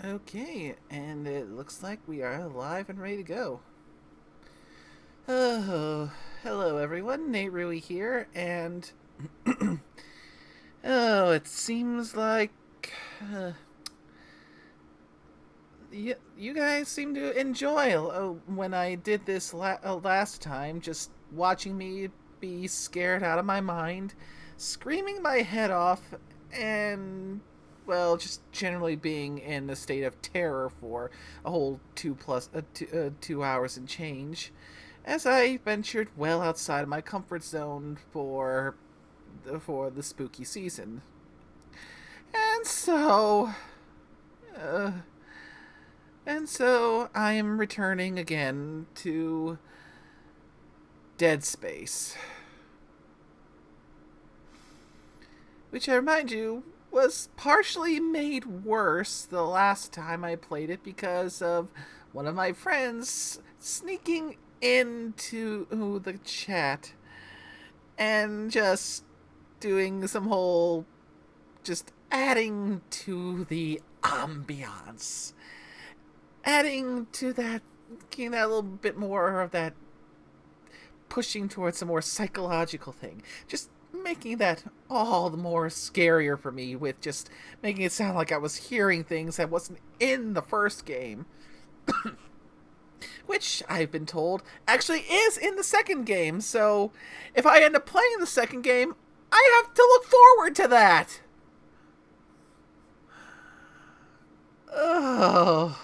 Okay, and it looks like we are live and ready to go. Oh, hello everyone, Nate Rui here, and it seems like uh, you guys seem to enjoy when I did this last time, just watching me be scared out of my mind, screaming my head off, and well, just generally being in a state of terror for a whole 2 hours and change, as I ventured well outside of my comfort zone for the spooky season. And so, uh, and so I am returning again to Dead Space, which I remind you was partially made worse the last time I played it because of one of my friends sneaking into the chat and just doing some whole just adding to the ambiance, adding to that, getting that little bit more of that, pushing towards a more psychological thing, just making that all the more scarier for me, with just making it sound like I was hearing things that wasn't in the first game, which I've been told actually is in the second game. So if I end up playing the second game, I have to look forward to that. Oh.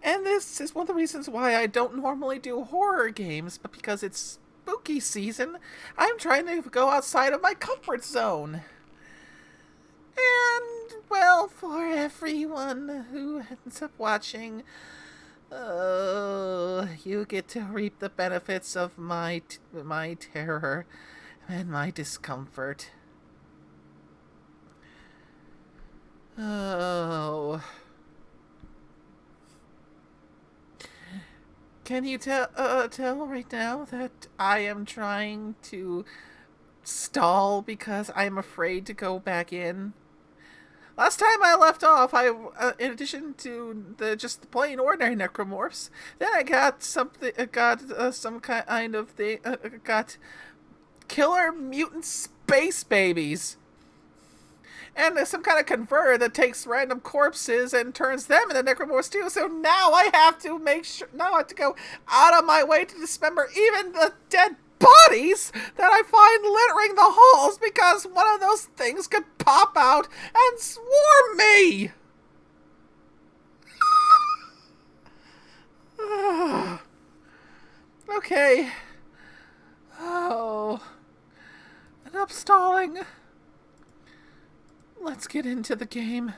And this is one of the reasons why I don't normally do horror games, but because it's spooky season, I'm trying to go outside of my comfort zone. And, well, for everyone who ends up watching, you get to reap the benefits of my terror and my discomfort. Oh. Can you tell right now that I am trying to stall because I'm afraid to go back in? Last time I left off, in addition to the just the plain ordinary necromorphs, then I got something, some kind of thing, got killer mutant space babies. And there's some kind of converter that takes random corpses and turns them into necromorphs too. So now I have to make sure. Now I have to go out of my way to dismember even the dead bodies that I find littering the halls, because one of those things could pop out and swarm me. Okay. Oh. Enough stalling. Let's get into the game.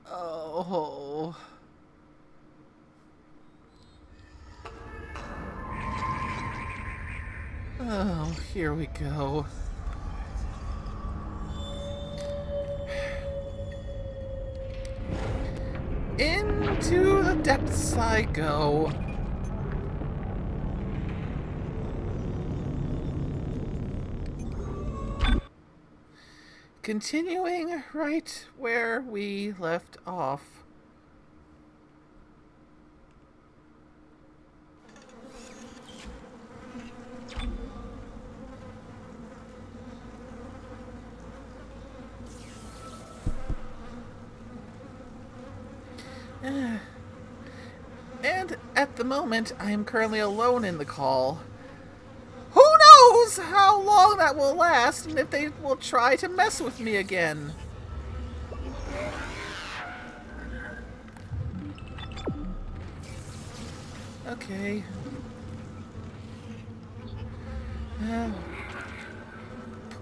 Oh. Oh, here we go. Into the depths I go. Continuing right where we left off. And at the moment, I am currently alone in the call. Who knows how long that will last, and if they will try to mess with me again. Okay.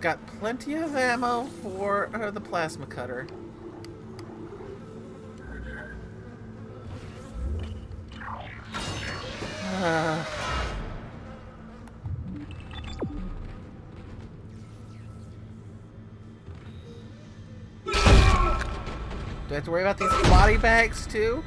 Got plenty of ammo for the plasma cutter. Uh, do I have to worry about these body bags too?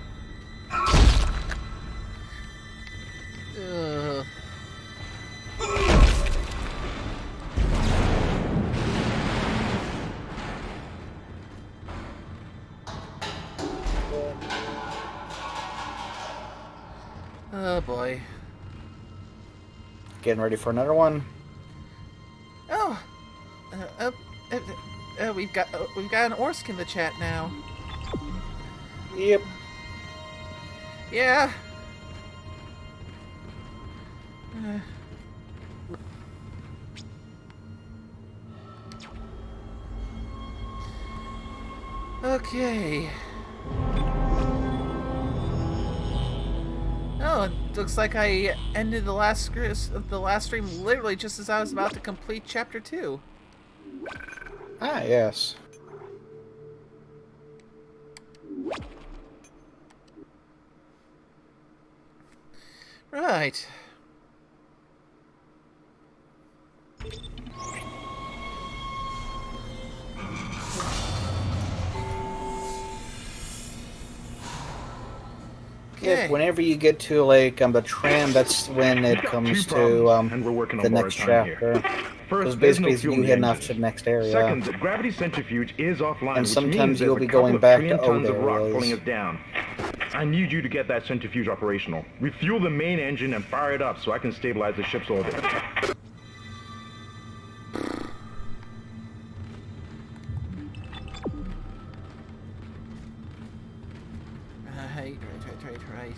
Oh boy. Getting ready for another one. Oh, we've got an Orsk in the chat now. Yep. Yeah. Okay. Oh, it looks like I ended the last stream literally just as I was about to complete chapter 2. Ah, yes. Right. Yeah, whenever you get to like the tram, that's when it comes to and we're working on the next chapter. First, Because there's no basically fuel you in the heading off engines. to the next area. Second, the gravity centrifuge is offline, And which sometimes means you'll there's be a couple going of back trillion to tons old of rock areas. pulling us down. I need you to get that centrifuge operational. Refuel the main engine and fire it up so I can stabilize the ship's orbit. Right.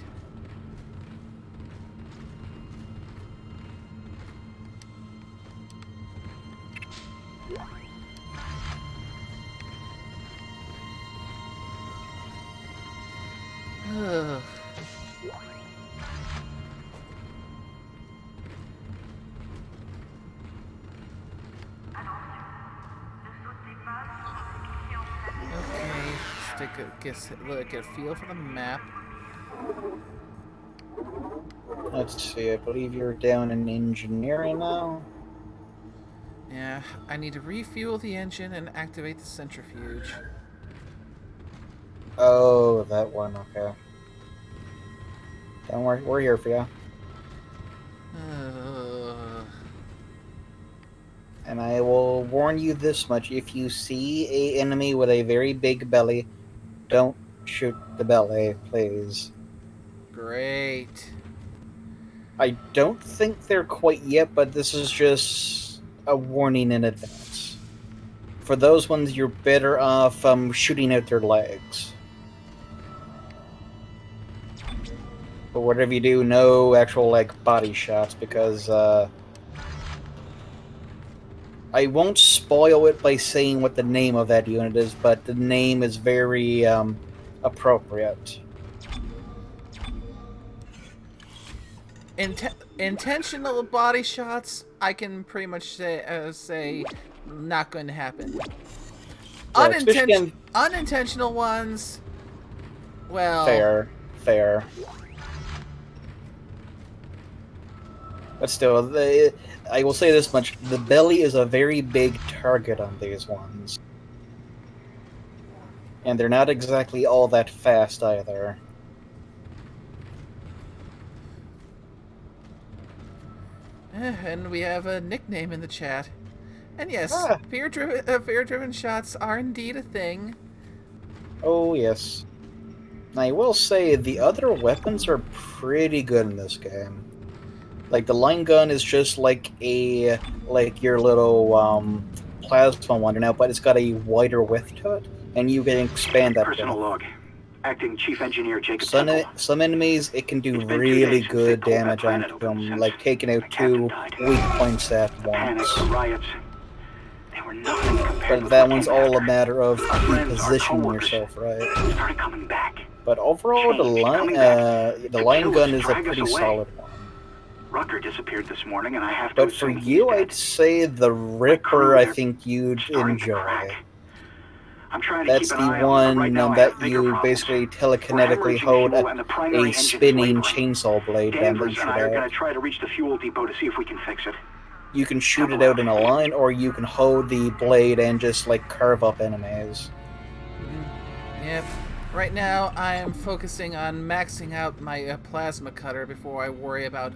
Ugh. Okay, just get a feel for the map. Let's see, I believe you're down in engineering now. Yeah, I need to refuel the engine and activate the centrifuge. Oh, that one, okay. Don't worry, we're here for you. And I will warn you this much, if you see an enemy with a very big belly, don't shoot the belly, please. Great. I don't think they're quite yet, but this is just a warning in advance. For those ones, you're better off shooting out their legs. But whatever you do, no actual body shots, because I won't spoil it by saying what the name of that unit is, but the name is very appropriate. Intentional body shots, I can pretty much say not going to happen. Yeah, unintentional ones, well... Fair. But still, I will say this much. The belly is a very big target on these ones. And they're not exactly all that fast either. And we have a nickname in the chat. And yes, fear-driven shots are indeed a thing. Oh, yes. I will say, the other weapons are pretty good in this game. Like, the line gun is just like your little plasma one now, but it's got a wider width to it, and you can expand that. Personal log. Acting Chief Engineer Jacob Some enemies, it can do really good damage on them, like taking out 2 weak points at once. Riots. They were nothing compared But that one's all a matter of repositioning yourself, right? Started coming back. But overall, the line gun is a pretty solid one. Rucker disappeared this morning, and I have to. But for you, I'd say the Ripper, I think you'd enjoy. That's the one that you basically telekinetically hold a spinning chainsaw blade down that you shoot I are going out. to try to reach the fuel depot to see if we can fix it. You can shoot it out in a line, or you can hold the blade and just carve up enemies. Yep. Right now, I am focusing on maxing out my plasma cutter before I worry about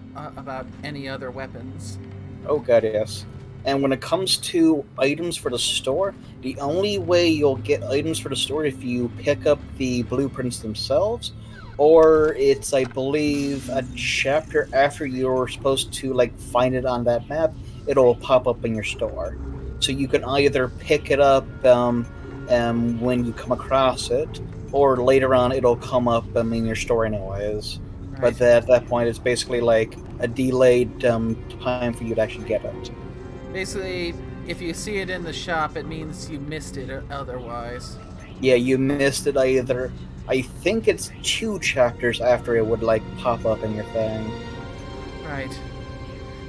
any other weapons. Oh god, yes. And when it comes to items for the store, the only way you'll get items for the store if you pick up the blueprints themselves, or it's, I believe, a chapter after you're supposed to like find it on that map. It'll pop up in your store, so you can either pick it up when you come across it, or later on it'll come up in your store anyways. Right. But at that point, it's basically like a delayed time for you to actually get it. Basically, if you see it in the shop, it means you missed it otherwise. Yeah, you missed it either. I think it's 2 chapters after it would like pop up in your thing. Right.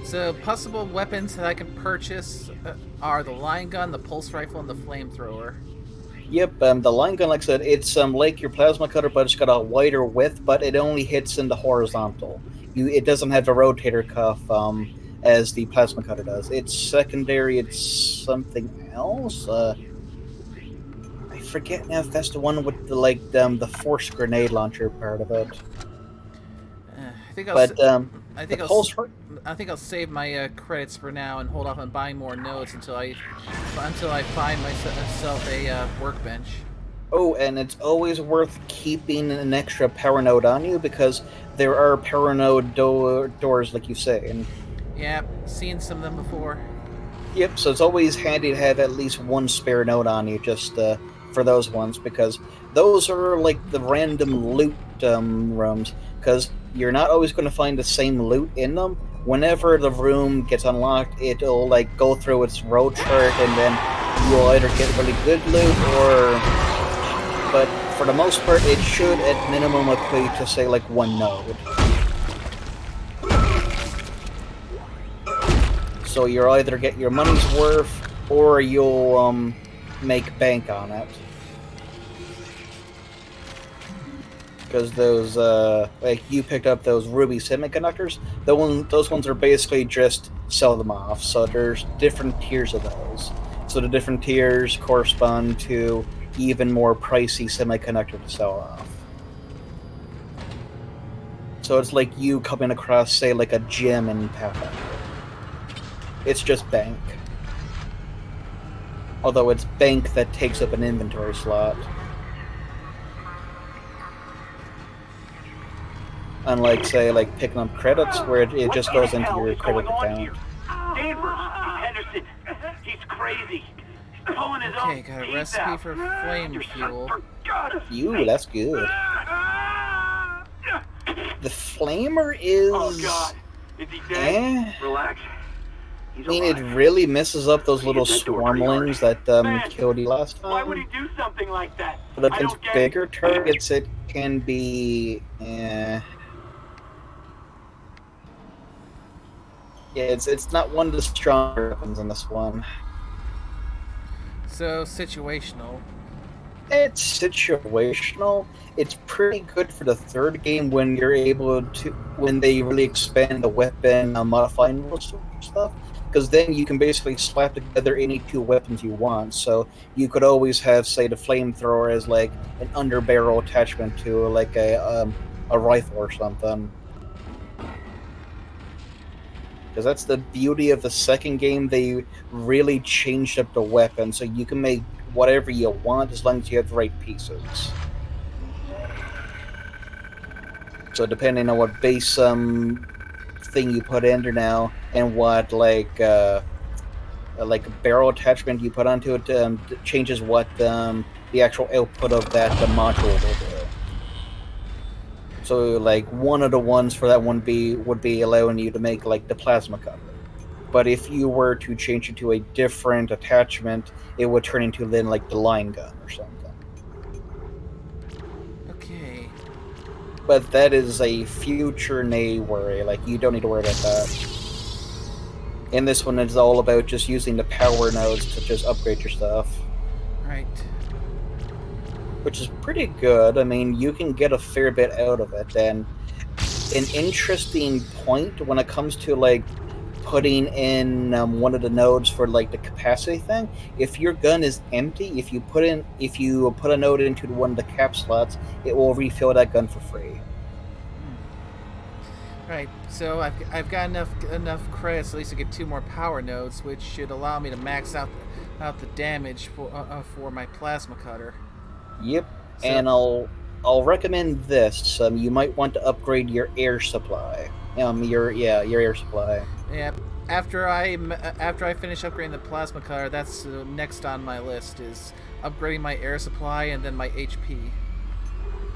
So, possible weapons that I can purchase are the line gun, the pulse rifle, and the flamethrower. Yep, the line gun, like I said, it's like your plasma cutter, but it's got a wider width, but it only hits in the horizontal. It doesn't have a rotator cuff as the plasma cutter does. It's secondary. It's something else. I forget now if that's the one with the force grenade launcher part of it. I think I'll. But I think the I'll. pulse. I think I'll save my credits for now and hold off on buying more nodes until I find myself a workbench. Oh, and it's always worth keeping an extra power node on you because there are power node doors, like you say. And yeah, seen some of them before. yep, so it's always handy to have at least one spare node on you just for those ones, because those are like the random loot rooms, because you're not always going to find the same loot in them. Whenever the room gets unlocked, it'll like go through its road chart, and then you'll either get really good loot or... But for the most part, it should at minimum equate to say like one node. So you'll either get your money's worth, or you'll make bank on it. Because those, like you picked up those ruby semiconductors, those ones are basically just sell them off. So there's different tiers of those. So the different tiers correspond to even more pricey semiconductor to sell off. So it's like you coming across, say, like a gem in Pathfinder. It's just bank. Although it's bank that takes up an inventory slot. Unlike, say, like picking up credits, where it just goes into your credit account. Danvers, Henderson, he's crazy. He's pulling his Okay, own got a teeth recipe out. for flame Your fuel. son forgot us. Ooh, that's good. The flamer is... Oh God, is he dead? Eh? Relax. He's I mean, it alive. really messes up those little Get that door pretty hard. swarmlings that Man, killed you last Why would he time. do something like that? But I against don't get bigger it. targets, it can be... Yeah, it's not one of the stronger weapons in this one. So situational. It's situational. It's pretty good for the third game when you're able to, when they really expand the weapon modifying rules and stuff. Because then you can basically slap together any 2 weapons you want. So you could always have, say, the flamethrower as like an underbarrel attachment to like a rifle or something. Because that's the beauty of the second game. They really changed up the weapon, so you can make whatever you want as long as you have the right pieces. So depending on what base thing you put in there now, and what like barrel attachment you put onto it, changes what the actual output of that module will do. So like one of the ones for that one would be allowing you to make like the plasma cutter. But if you were to change it to a different attachment, it would turn into then like the line gun or something. Okay. But that is a future nay worry. Like you don't need to worry about that. In this one, it's all about just using the power nodes to just upgrade your stuff. Right. Which is pretty good. I mean, you can get a fair bit out of it. And an interesting point when it comes to like putting in one of the nodes for like the capacity thing. If your gun is empty, if you put a node into one of the cap slots, it will refill that gun for free. Right. So I've got enough credits at least to get 2 more power nodes, which should allow me to max out the damage for my plasma cutter. Yep. So- And I'll recommend this. You might want to upgrade your air supply. Your air supply. Yeah. After I finish upgrading the plasma cutter, that's next on my list is upgrading my air supply and then my HP.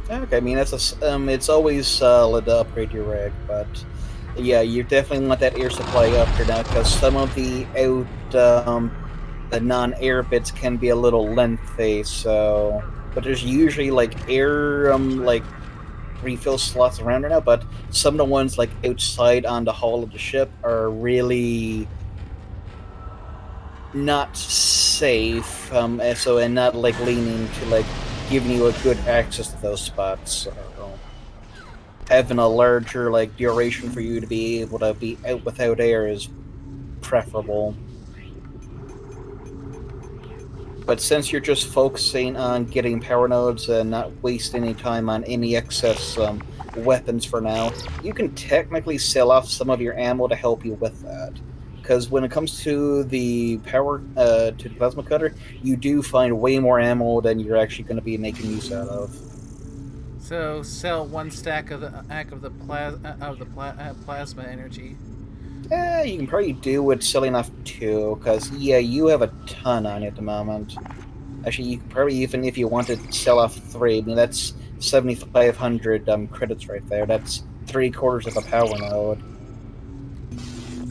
Okay, I mean it's always solid to upgrade your rig, but yeah, you definitely want that air supply up here now because some of the the non-air bits can be a little lengthy. So, but there's usually like air like refill slots around right now, but some of the ones like outside on the hull of the ship are really not safe. And not like leaning to like giving you a good access to those spots. So having a larger like duration for you to be able to be out without air is preferable. But since you're just focusing on getting power nodes and not wasting any time on any excess weapons for now, you can technically sell off some of your ammo to help you with that. Because when it comes to the to the plasma cutter, you do find way more ammo than you're actually going to be making use out of. So sell one stack of the plasma energy. Yeah, you can probably do with selling off 2, because yeah, you have a ton on you at the moment. Actually, you can probably, even if you wanted to sell off 3, I mean that's 7,500 credits right there. That's 3/4 of a power node.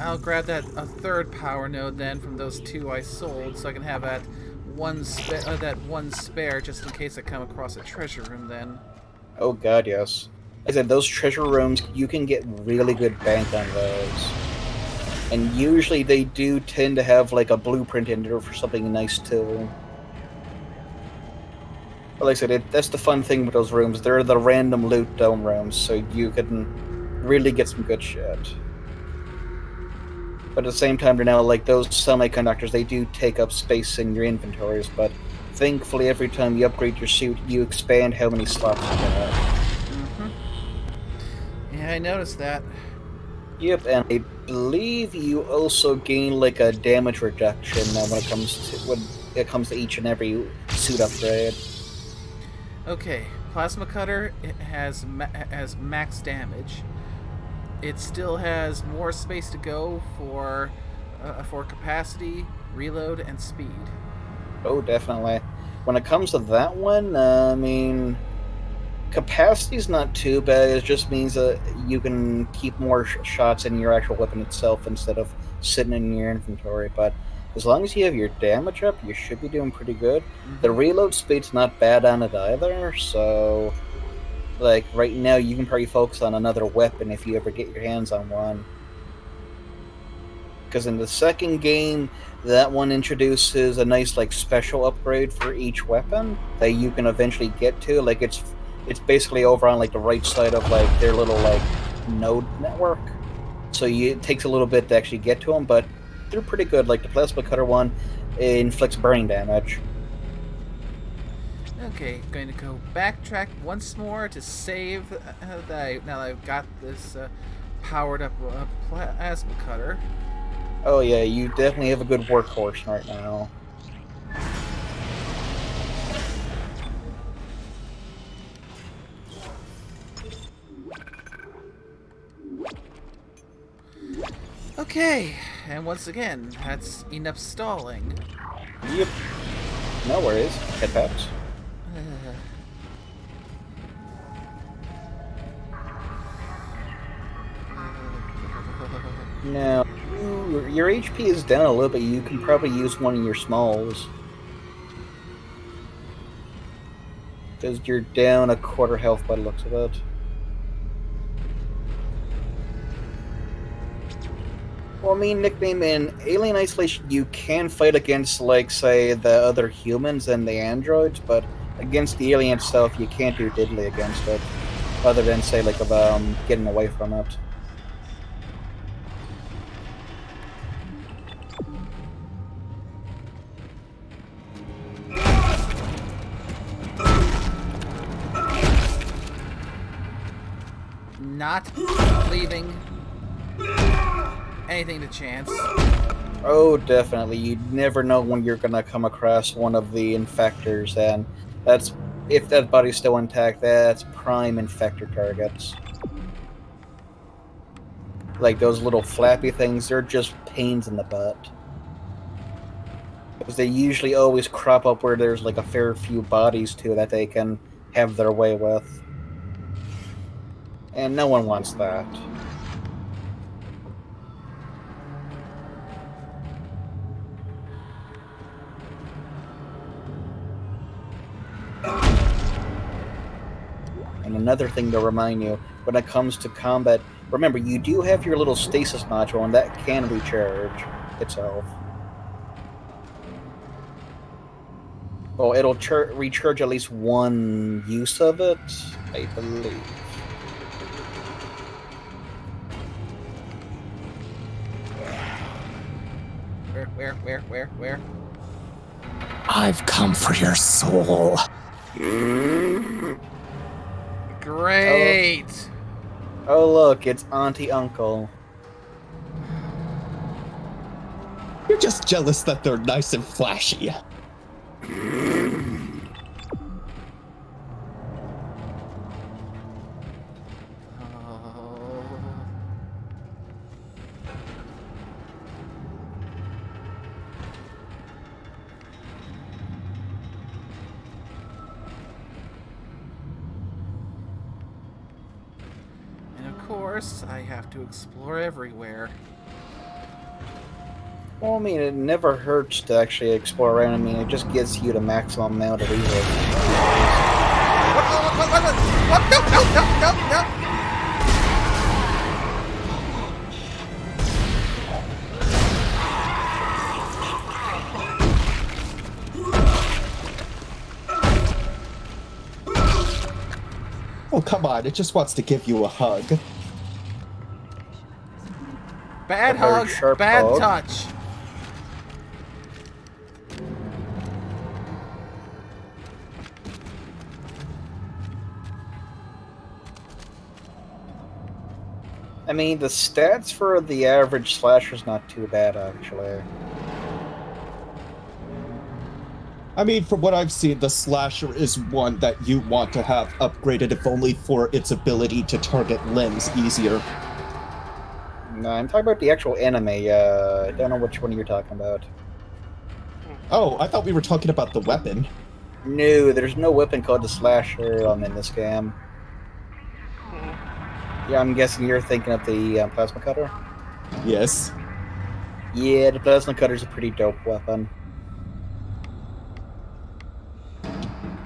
I'll grab a third power node then from those 2 I sold, so I can have that one spare just in case I come across a treasure room. Then. Oh god, yes. I said those treasure rooms, you can get really good bank on those. And usually they do tend to have like a blueprint in there for something nice too. But like I said, that's the fun thing with those rooms. They're the random loot dome rooms, so you can really get some good shit. But at the same time, they're now like those semiconductors, they do take up space in your inventories, but thankfully every time you upgrade your suit, you expand how many slots you have. Mm-hmm. Yeah, I noticed that. Yep, and I believe you also gain like a damage reduction when it comes to each and every suit upgrade. Okay, plasma cutter has max damage. It still has more space to go for capacity, reload, and speed. Oh, definitely. When it comes to that one, I mean, capacity's not too bad. It just means that you can keep more shots in your actual weapon itself instead of sitting in your inventory. But as long as you have your damage up, you should be doing pretty good. Mm-hmm. The reload speed's not bad on it either, so like right now you can probably focus on another weapon if you ever get your hands on one. Because in the second game, that one introduces a nice like special upgrade for each weapon that you can eventually get to. Like it's basically over on like the right side of like their little like node network. So it takes a little bit to actually get to them, but they're pretty good. Like the plasma cutter one inflicts burning damage. Okay, going to go backtrack once more to save now that I've got this powered up plasma cutter. Oh yeah, you definitely have a good workhorse right now. Okay, and once again, that's enough stalling. Yep. No worries. Head patch. Now, your HP is down a little bit. You can probably use one of your smalls. Because you're down a quarter health by the looks of it. Well, I mean, nickname in Alien Isolation, you can fight against, like, say, the other humans and the androids, but against the alien itself, you can't do diddly against it. Other than, say, like, getting away from it. Not leaving anything to chance. Oh, definitely. You never know when you're gonna come across one of the infectors, and that's if that body's still intact, that's prime infector targets. Like those little flappy things, they're just pains in the butt. Because they usually always crop up where there's like a fair few bodies too that they can have their way with. And no one wants that. And another thing to remind you, when it comes to combat, remember you do have your little stasis module and that can recharge itself. Well, it'll recharge at least one use of it, I believe. Where? I've come for your soul. Great! Oh look, it's Auntie Uncle. You're just jealous that they're nice and flashy. And of course, I have to explore everywhere. Well, I mean, it never hurts to actually explore around. I mean, it just gives you the maximum amount of resources. What? No! Oh, come on, it just wants to give you a hug. Bad A very hug, sharp bad hug. touch. I mean, the stats for the average slasher's not too bad, actually. I mean, from what I've seen, the slasher is one that you want to have upgraded, if only for its ability to target limbs easier. No, I'm talking about the actual anime. I don't know which one you're talking about. Oh, I thought we were talking about the weapon. No, there's no weapon called the slasher in this game. Yeah, I'm guessing you're thinking of the plasma cutter? Yes. Yeah, the plasma cutter's a pretty dope weapon.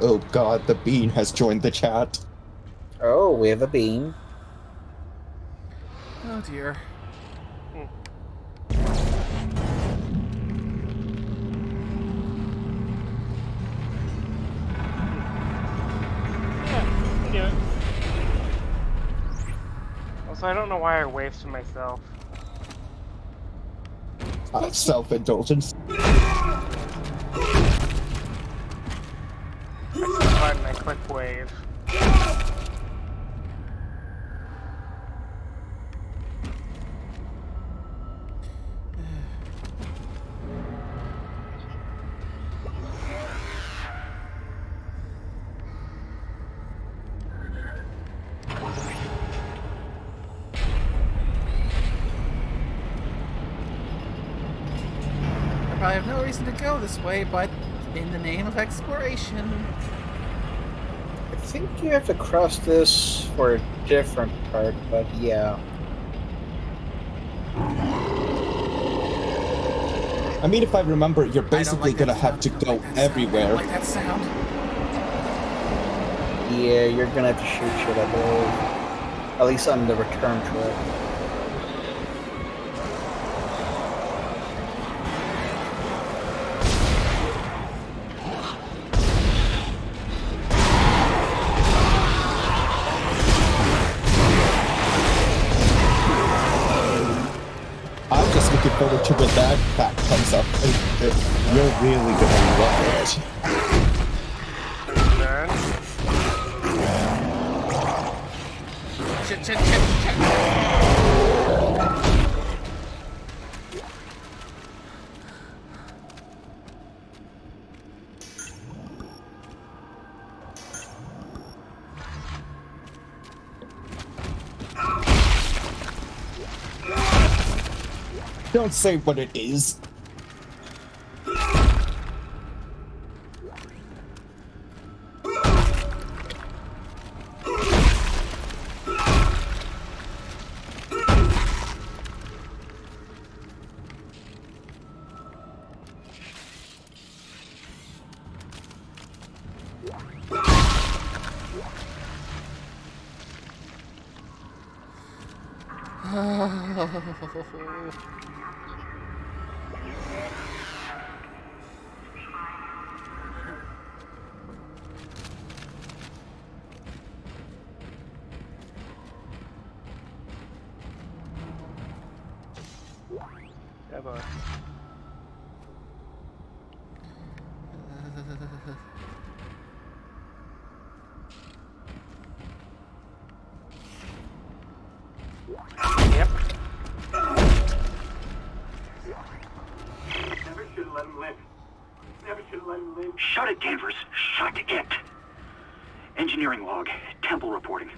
Oh god, the bean has joined the chat. Oh, we have a beam. Oh dear. Yeah. Also, I don't know why I waved to myself. Self-indulgence. Button, I click wave. I probably have no reason to go this way, but in the name of exploration. I think you have to cross this for a different part, but yeah. I mean, if I remember, you're I don't basically like that gonna have to sound. I go don't like that sound. I everywhere. don't like that sound. Yeah, you're gonna have to shoot shit, I believe. At least on the return trip. I'm just looking forward to when that fact comes up. You're really gonna love it. Then, Shit. Don't say what it is. Yeah, boy. Yep. Never should have let him live. Never should have let him live. Shut it, Danvers. Shut it. Engineering log. Temple reporting.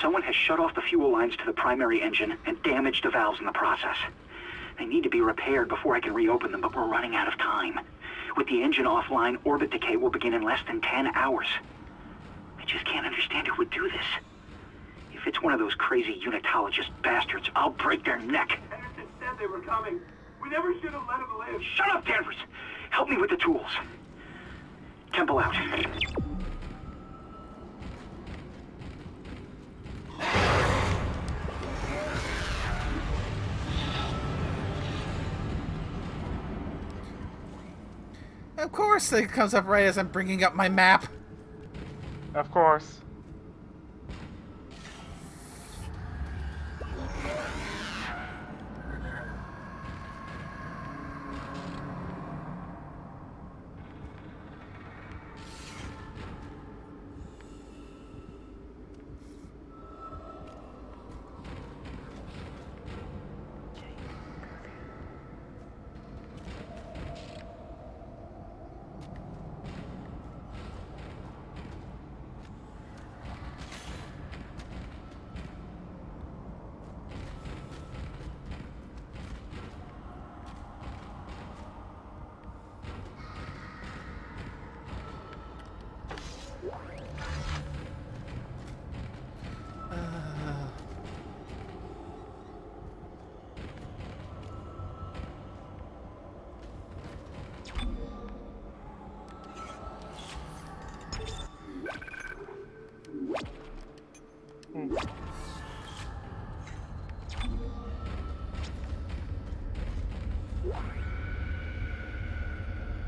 Someone has shut off the fuel lines to the primary engine and damaged the valves in the process. They need to be repaired before I can reopen them, but we're running out of time. With the engine offline, orbit decay will begin in less than 10 hours. I just can't understand who would do this. If it's one of those crazy unitologist bastards, I'll break their neck. Henderson said they were coming. We never should have let him live. Shut up, Danvers! Help me with the tools. Temple out. Of course, it comes up right as I'm bringing up my map. Of course.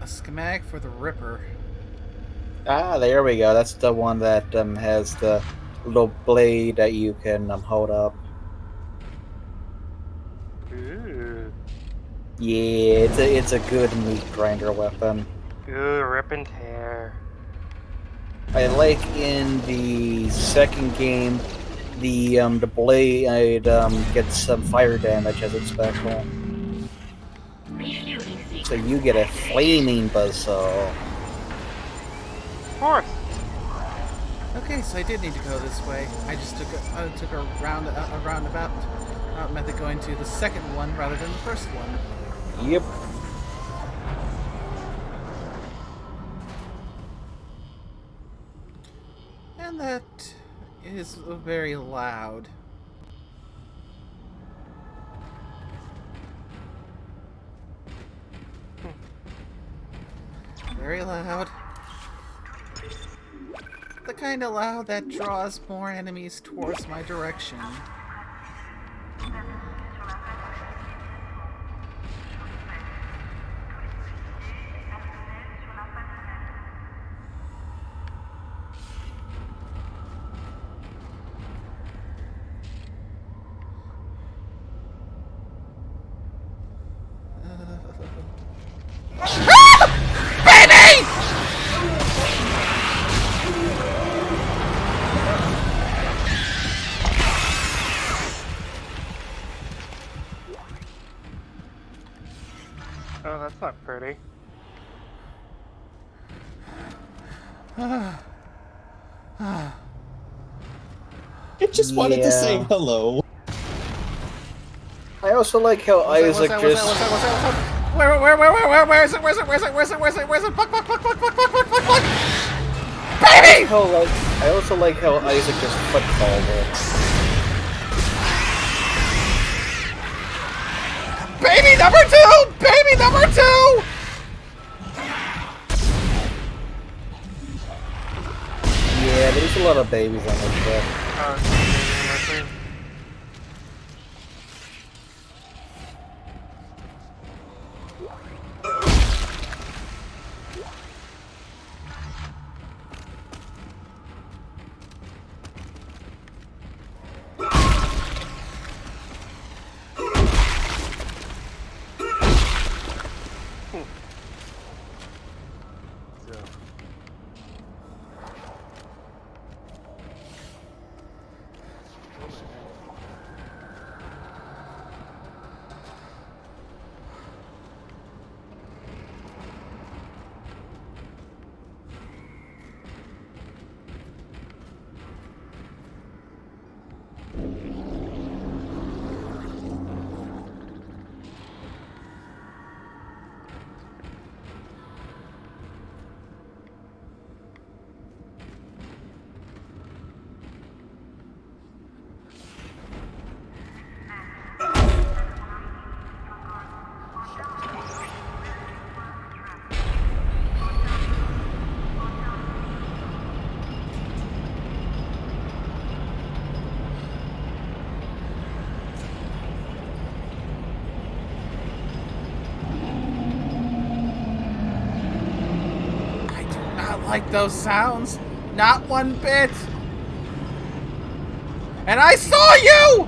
A schematic for the Ripper. Ah, there we go. That's the one that has the little blade that you can hold up. Ooh. Yeah, it's a good meat grinder weapon. Ooh, rip and tear. I like in the second game, the blade gets some fire damage as its special. So you get a flaming buzzsaw. Of course. Okay, so I did need to go this way. I just took a roundabout method going to the second one rather than the first one. Yep. And that is very loud. Very loud. The kind of loud that draws more enemies towards my direction. Oh, that's not pretty. It just wanted to say hello. I also like how Isaac just. Where is it? Where's it? Fuck! Baby! I also like how Isaac just footballed it. Baby number 2! Baby number 2! Yeah, there's a lot of babies on this ship. Like those sounds, not one bit. And I saw you!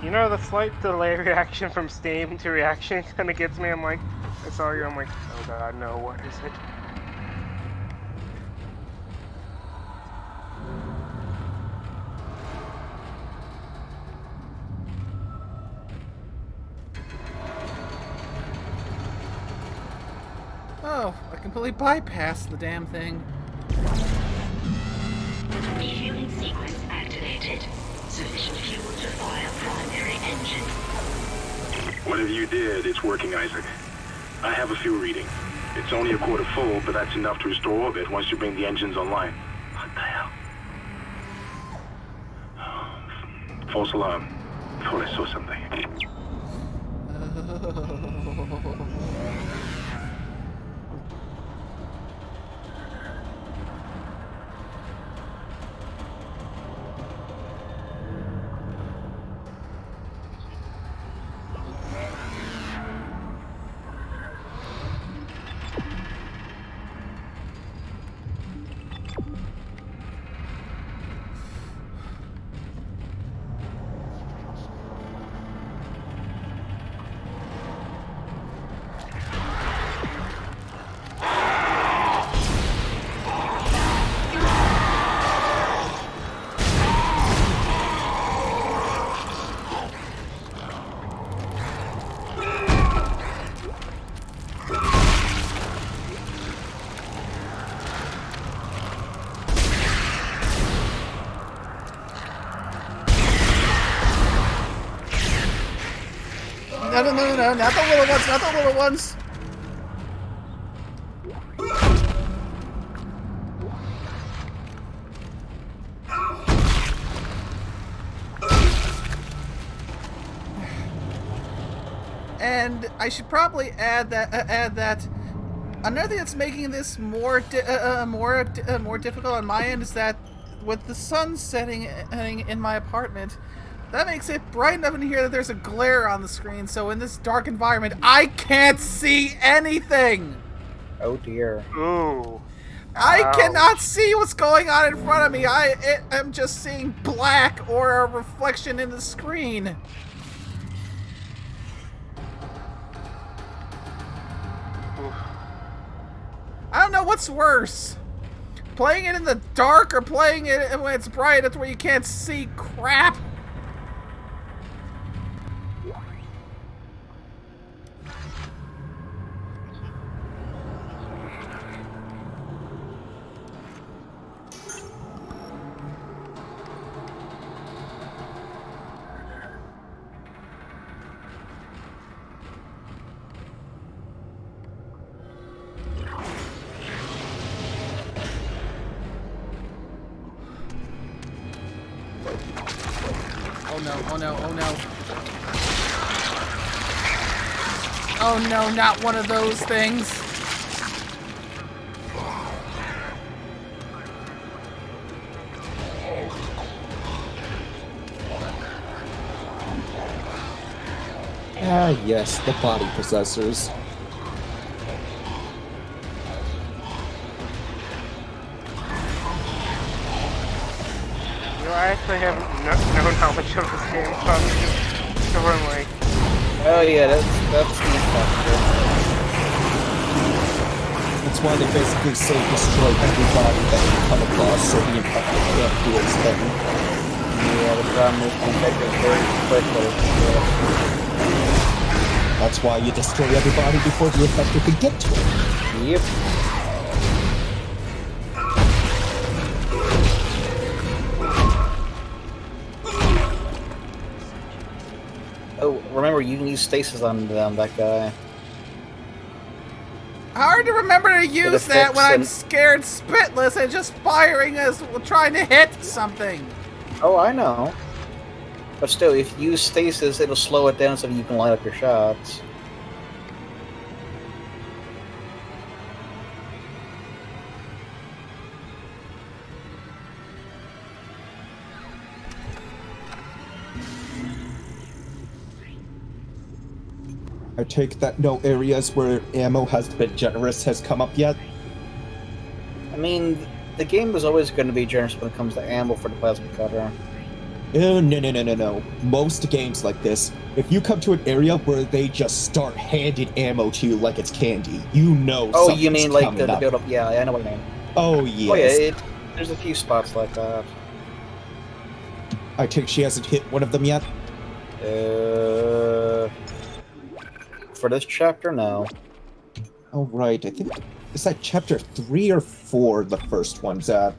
You know, the slight delay reaction from Steam to reaction kind of gets me. I'm like, I saw you, I'm like, oh god, no, what is it? Oh, I completely bypassed the damn thing. Refueling sequence activated. Sufficient fuel to fire primary engine. Whatever you did, it's working, Isaac. I have a fuel reading. It's only a quarter full, but that's enough to restore orbit once you bring the engines online. What the hell? False alarm. Thought I saw something. No, not the little ones, not the little ones. And I should probably add that another thing that's making this more difficult on my end is that with the sun setting in my apartment, that makes it bright enough in here that there's a glare on the screen, so in this dark environment, I can't see anything! Oh dear. Ooh. I Ouch. cannot see what's going on in front of me! I'm just seeing black or a reflection in the screen! I don't know what's worse. Playing it in the dark or playing it when it's bright, that's where you can't see crap! no, oh no, oh no. Oh no, not one of those things. Ah, yes, the body possessors. You know, I actually haven't known how much of this game so I'm like, Oh yeah, that's the factor. That's why they basically say destroy everybody that you come across so the infected can't do its thing. Yeah, the problem is the infected very quickly. That's why you destroy everybody before the infected can get to it. Yep. Oh, remember you can use stasis on that guy. Hard to remember to use that when I'm affects scared spitless and just firing as trying to hit something. Oh, I know. But still, if you use stasis, it'll slow it down so you can light up your shots. I take that no areas where ammo has been generous has come up yet? I mean, the game is always going to be generous when it comes to ammo for the plasma cutter. Oh, no. Most games like this, if you come to an area where they just start handing ammo to you like it's candy, you know Oh, something's you mean like coming the up. build-up? Yeah, I know what you mean. Oh, yes. Oh yeah, there's a few spots like that. I take she hasn't hit one of them yet? For this chapter, no. Oh, right. I think... Is that chapter 3 or 4 the first one's at?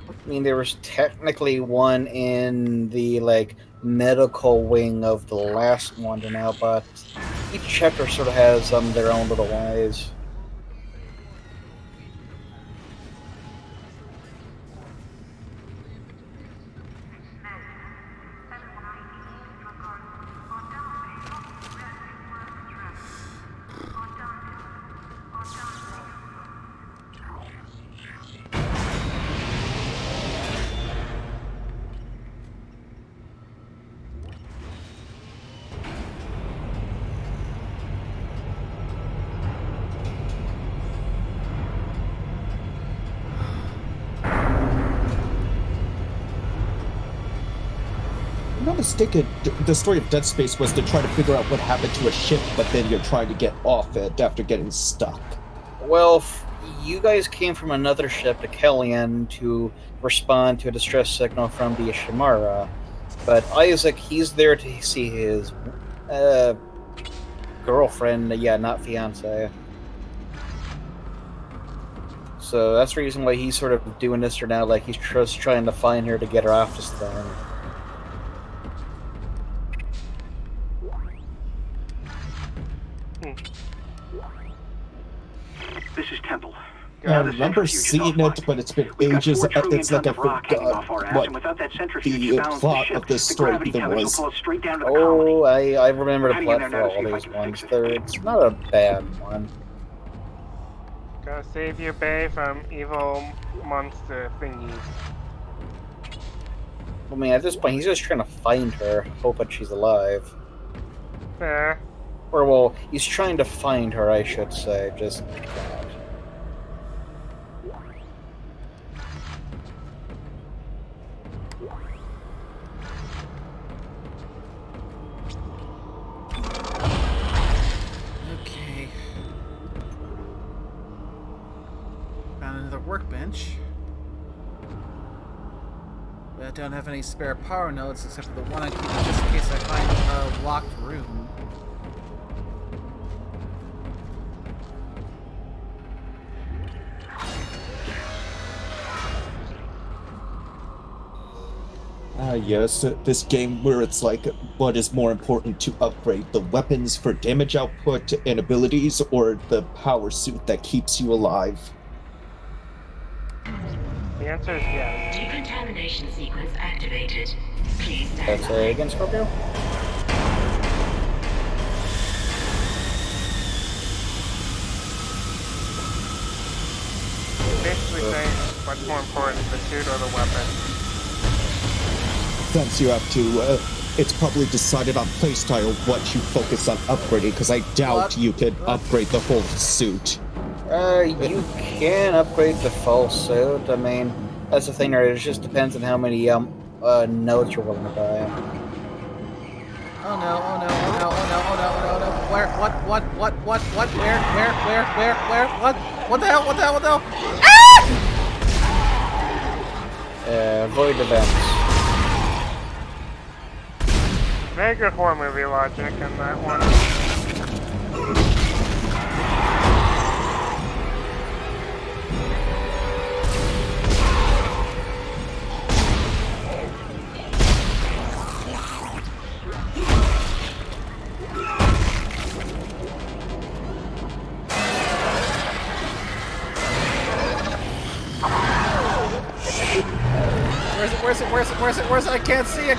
I mean, there was technically one in the, like, medical wing of the last one to now, but each chapter sort of has their own little ways. I'm not mistaken, the story of Dead Space was to try to figure out what happened to a ship, but then you're trying to get off it after getting stuck. Well, you guys came from another ship to Kellyan to respond to a distress signal from the Ishimara, but Isaac, he's there to see his girlfriend, yeah, not fiance. So that's the reason why he's sort of doing this for now, like he's just trying to find her to get her off this thing. This is Temple. I remember seeing it, but it's been ages. It's like I forgot what the plot of this story even was. Oh, I remember the plot for all these ones. It's not a bad one. Gotta save your bae from evil monster thingies. I mean, at this point, he's just trying to find her, hoping she's alive. Fair. Or, well, he's trying to find her, I should say. Just... Okay. Found another workbench. But I don't have any spare power nodes except for the one I keep just in case I find a locked room. Yes, this game where it's like, what is more important to upgrade, the weapons for damage output and abilities, or the power suit that keeps you alive? The answer is yes. Decontamination sequence activated. Please stand That's by. again, Scorpio. Basically saying what's more important, the suit or the weapon. Since you have to, it's probably decided on playstyle what you focus on upgrading, because I doubt What? you could upgrade the whole suit. You can upgrade the full suit. I mean, that's the thing, right? It just depends on how many nodes you're willing to buy. Oh no, oh no, oh no, oh no, oh no, oh no, oh no. Where, what, where, what the hell, what the hell, what the hell? Ah! Void events. Very good horror movie logic in that one. Where's it? I can't see.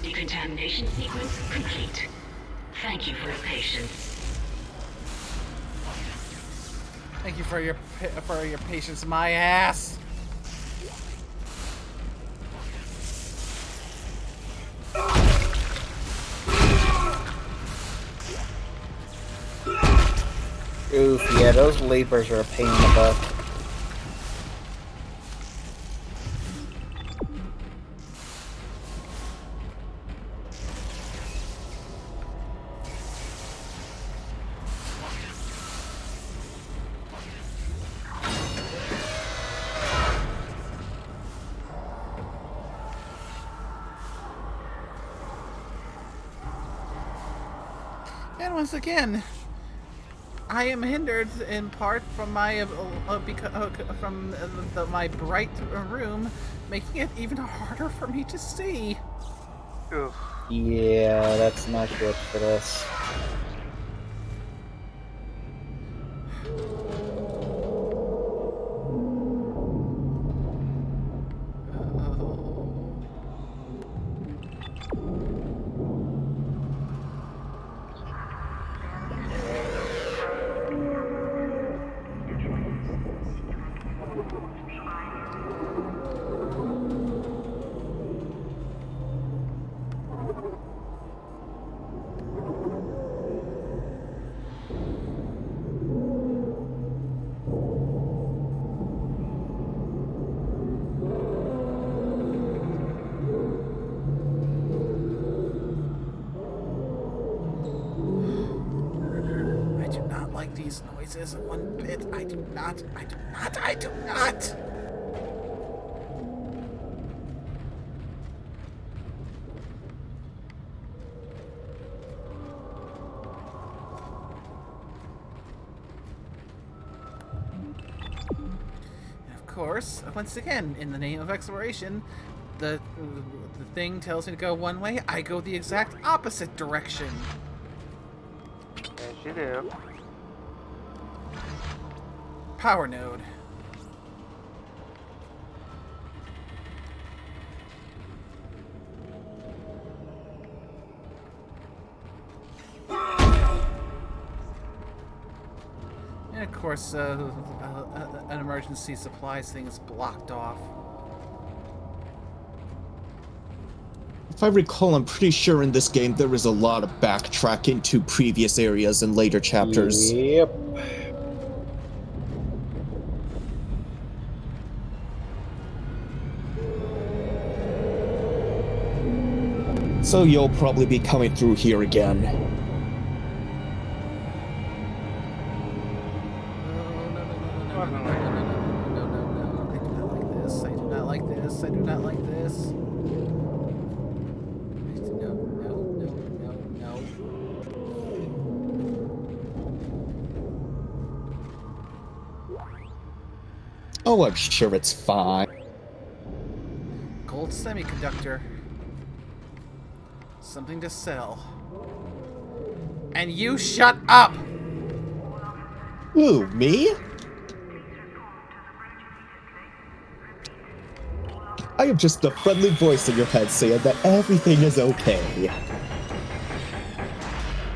Decontamination sequence complete. Thank you for your patience. Thank you for your patience, my ass. Oof, yeah, those leapers are a pain in the butt. And once again, I am hindered in part from my my bright room, making it even harder for me to see. Oof. Yeah, that's not good for this. I do not like these noises one bit. I do not. And of course, once again, in the name of exploration, the thing tells me to go one way, I go the exact opposite direction. Yes, you do. Power node. And of course, an emergency supplies thing is blocked off. If I recall, I'm pretty sure in this game there is a lot of backtracking to previous areas and later chapters. Yep. So you'll probably be coming through here again. I do not like this. I do not like this. Oh, I'm sure it's fine. Gold semiconductor. Something to sell. And you shut up! Ooh, me? I am just the friendly voice in your head saying that everything is okay.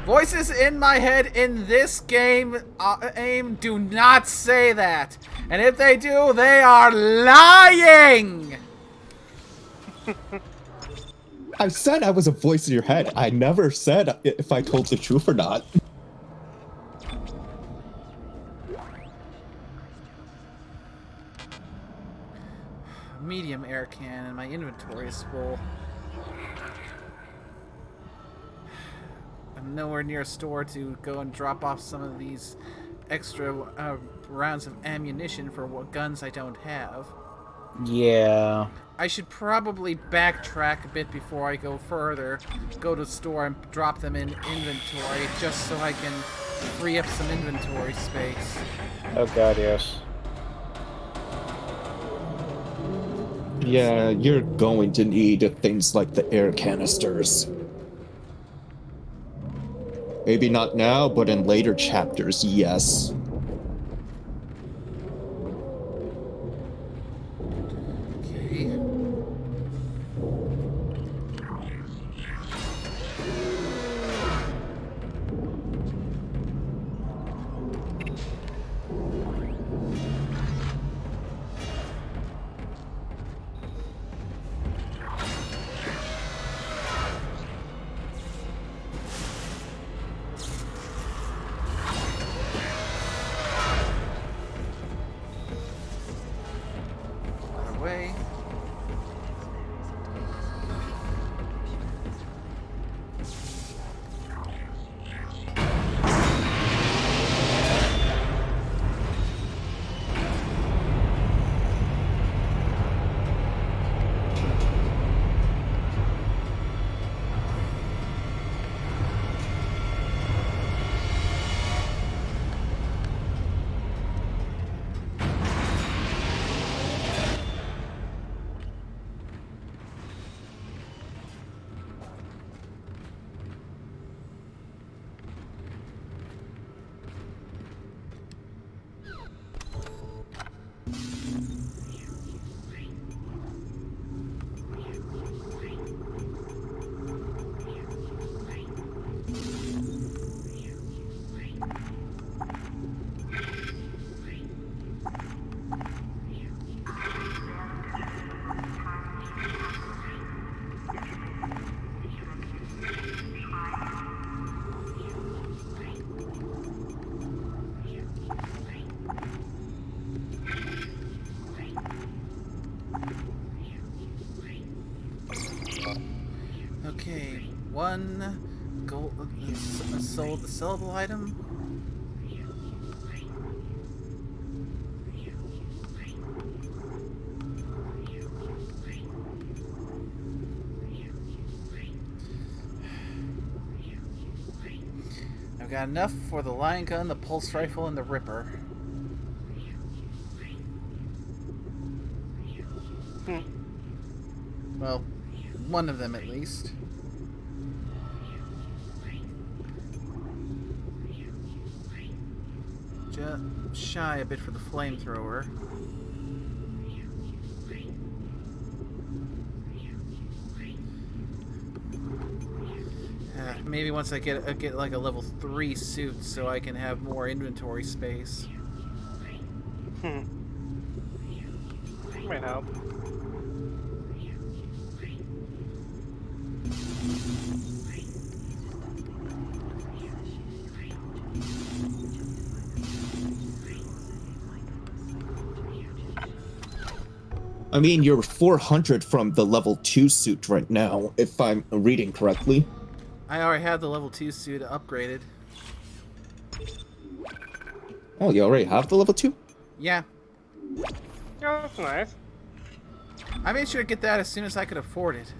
Voices in my head in this game, AIM, do not say that. And if they do, they are lying! I said I was a voice in your head. I never said if I told the truth or not. Medium air cannon. My inventory is full. I'm nowhere near a store to go and drop off some of these extra rounds of ammunition for what guns I don't have. Yeah. I should probably backtrack a bit before I go further. Go to the store and drop them in inventory just so I can free up some inventory space. Oh god, yes. Yeah, you're going to need things like the air canisters. Maybe not now, but in later chapters, yes. Okay. Away. Okay, one gold sold the sellable item. I've got enough for the line gun, the pulse rifle, and the Ripper. Well, one of them at least. Just shy a bit for the flamethrower. Maybe once I get like a level 3 suit, so I can have more inventory space. Might help. I mean, you're 400 from the level 2 suit right now, if I'm reading correctly. I already have the level 2 suit upgraded. Oh, you already have the level 2? Yeah. Yeah, that's nice. I made sure to get that as soon as I could afford it.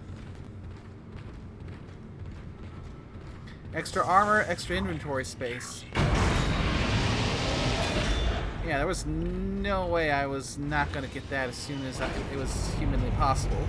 Extra armor, extra inventory space. Yeah, there was no way I was not going to get that as soon as it was humanly possible.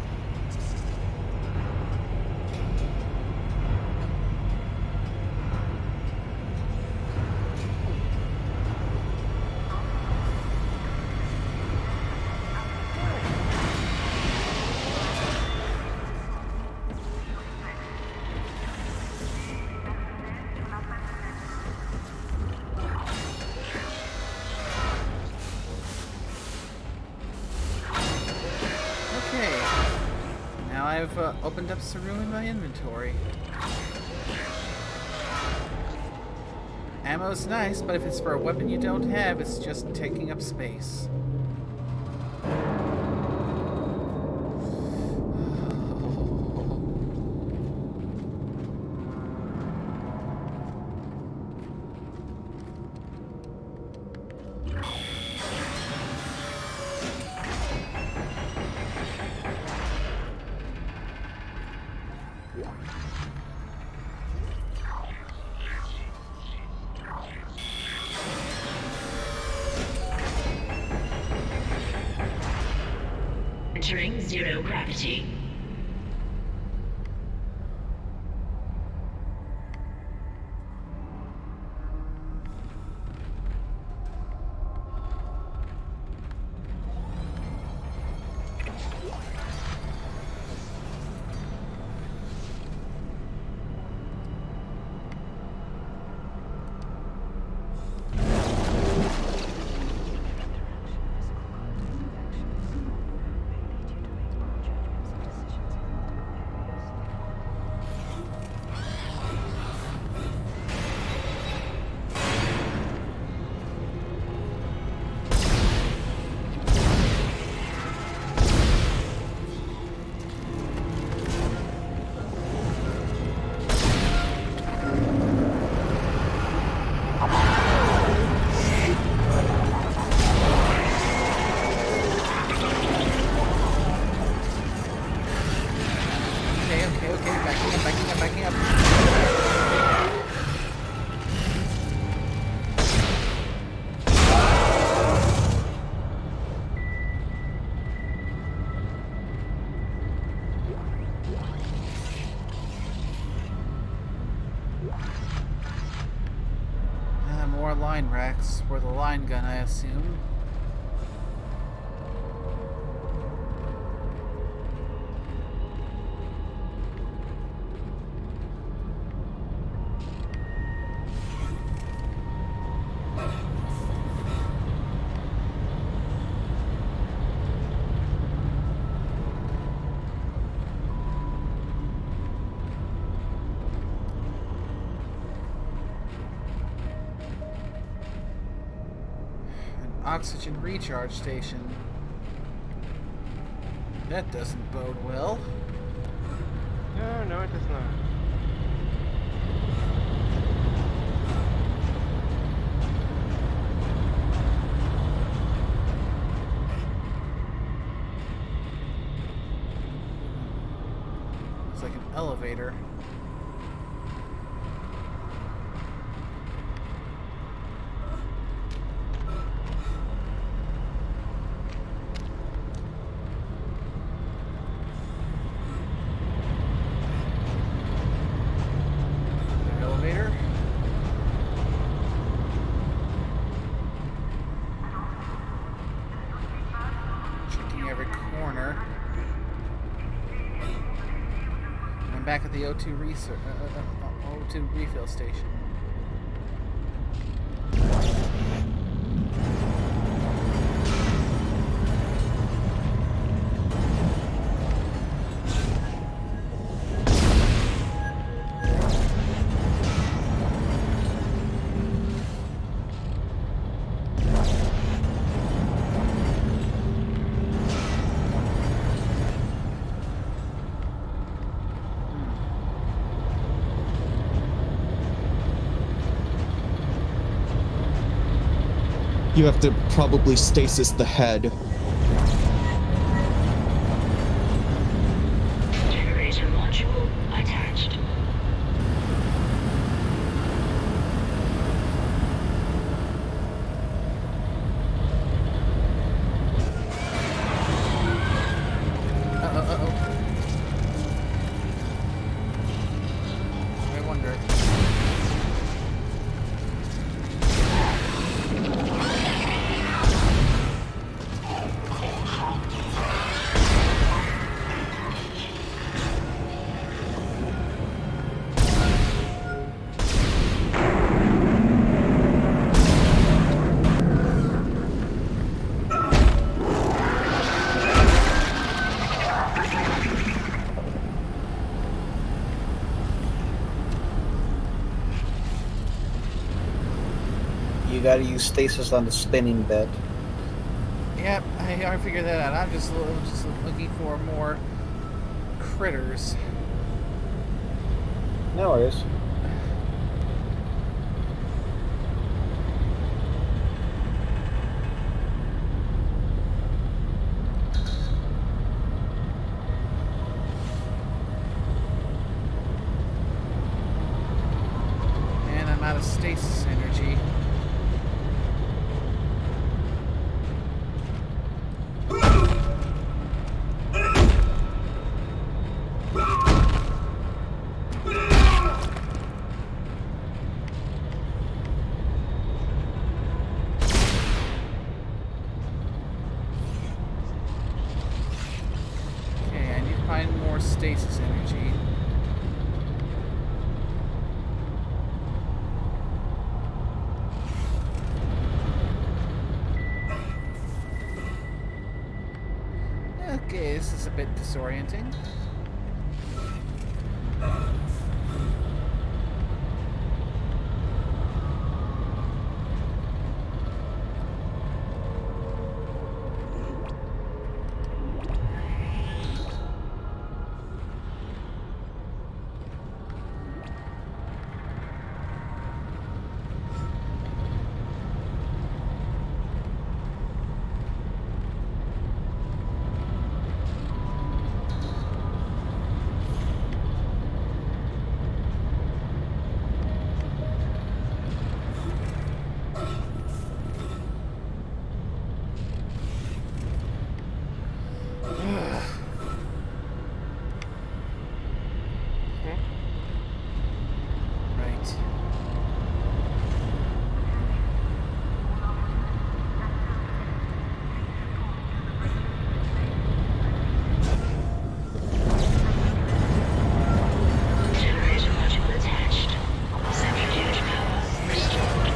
I've opened up some room in my inventory. Ammo's nice, but if it's for a weapon you don't have, it's just taking up space. Entering zero gravity. Backing up. More line racks for the line gun, I assume. Oxygen recharge station. That doesn't bode well. No, it does not. It's like an elevator. Back at the O2 O2 refill station. You have to probably stasis the head. Generator module attached. I wonder. You gotta use stasis on the spinning bed. Yep, I figured that out. I'm just looking for more critters. No worries. And I'm out of stasis energy. Okay, I need to find more stasis energy. Okay, this is a bit disorienting. Right. Generator module attached. Centrifuge power restored.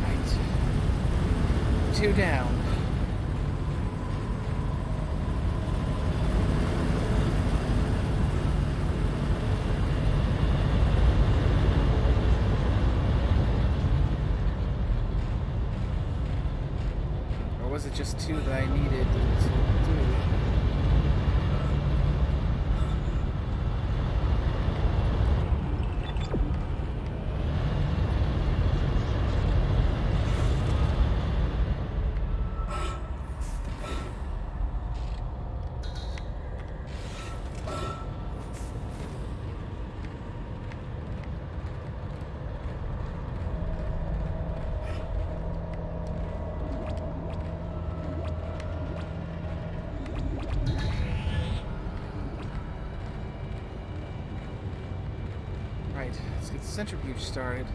Right. 2 down. Or was it just 2 that I needed to do? Right, let's get the centrifuge started.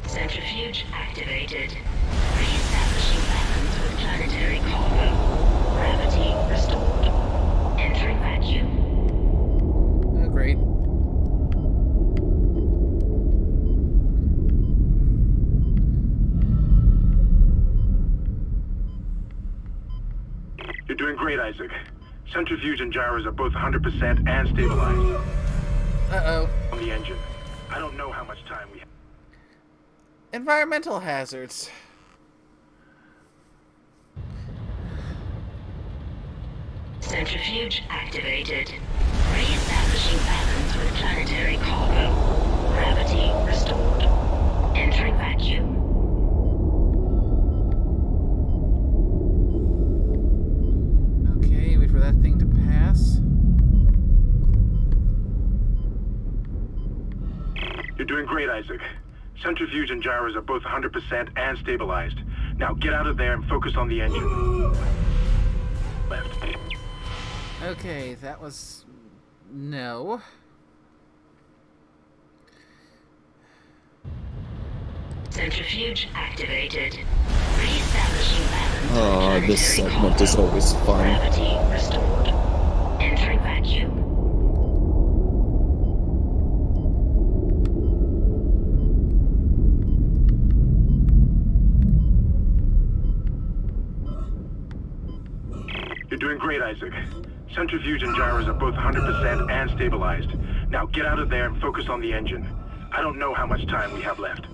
Centrifuge activated. Re-establishing weapons with planetary cargo. Gravity restored. Entering vacuum. Oh, great. Centrifuge and gyros are both 100% and stabilized. Uh-oh. On the engine. I don't know how much time we have. Environmental hazards. Centrifuge activated. Re-establishing balance with planetary cargo. Gravity restored. Entering vacuum. Okay, wait for that thing to pass. You're doing great, Isaac. Centrifuge and gyros are both 100% and stabilized. Now get out of there and focus on the engine. Left. Okay, that was... no. Centrifuge activated. Re-establishing balance. Oh, this segment is always fun. Gravity restored. Entering vacuum. You're doing great, Isaac. Centrifuge and gyros are both 100% and stabilized. Now get out of there and focus on the engine. I don't know how much time we have left.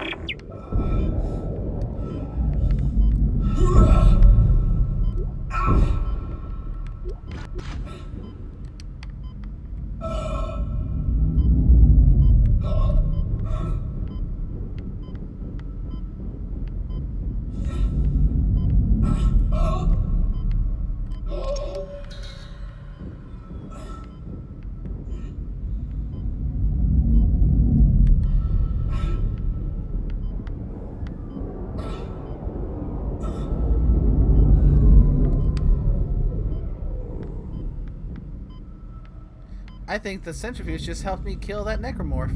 I think the centrifuge just helped me kill that necromorph.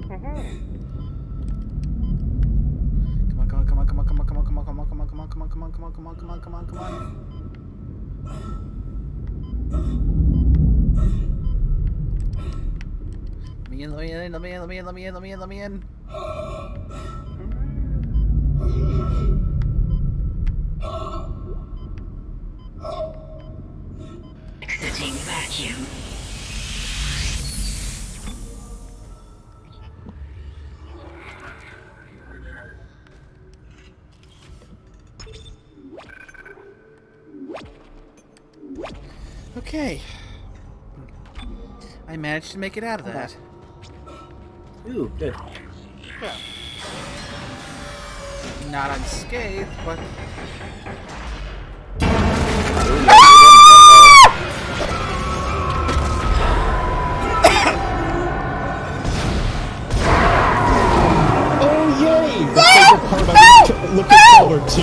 Come on, come on, come on, come on, come on, come on, come on, come on, come on, come on, come on, come on, come on, come on, come on, come on. Let me in, let me in, let me in, let me in, let me in, let me in, let me in. Exiting vacuum. Okay. I managed to make it out of that. Ooh, good. Not unscathed, but... Oh, yay! The favorite part I'm looking forward to.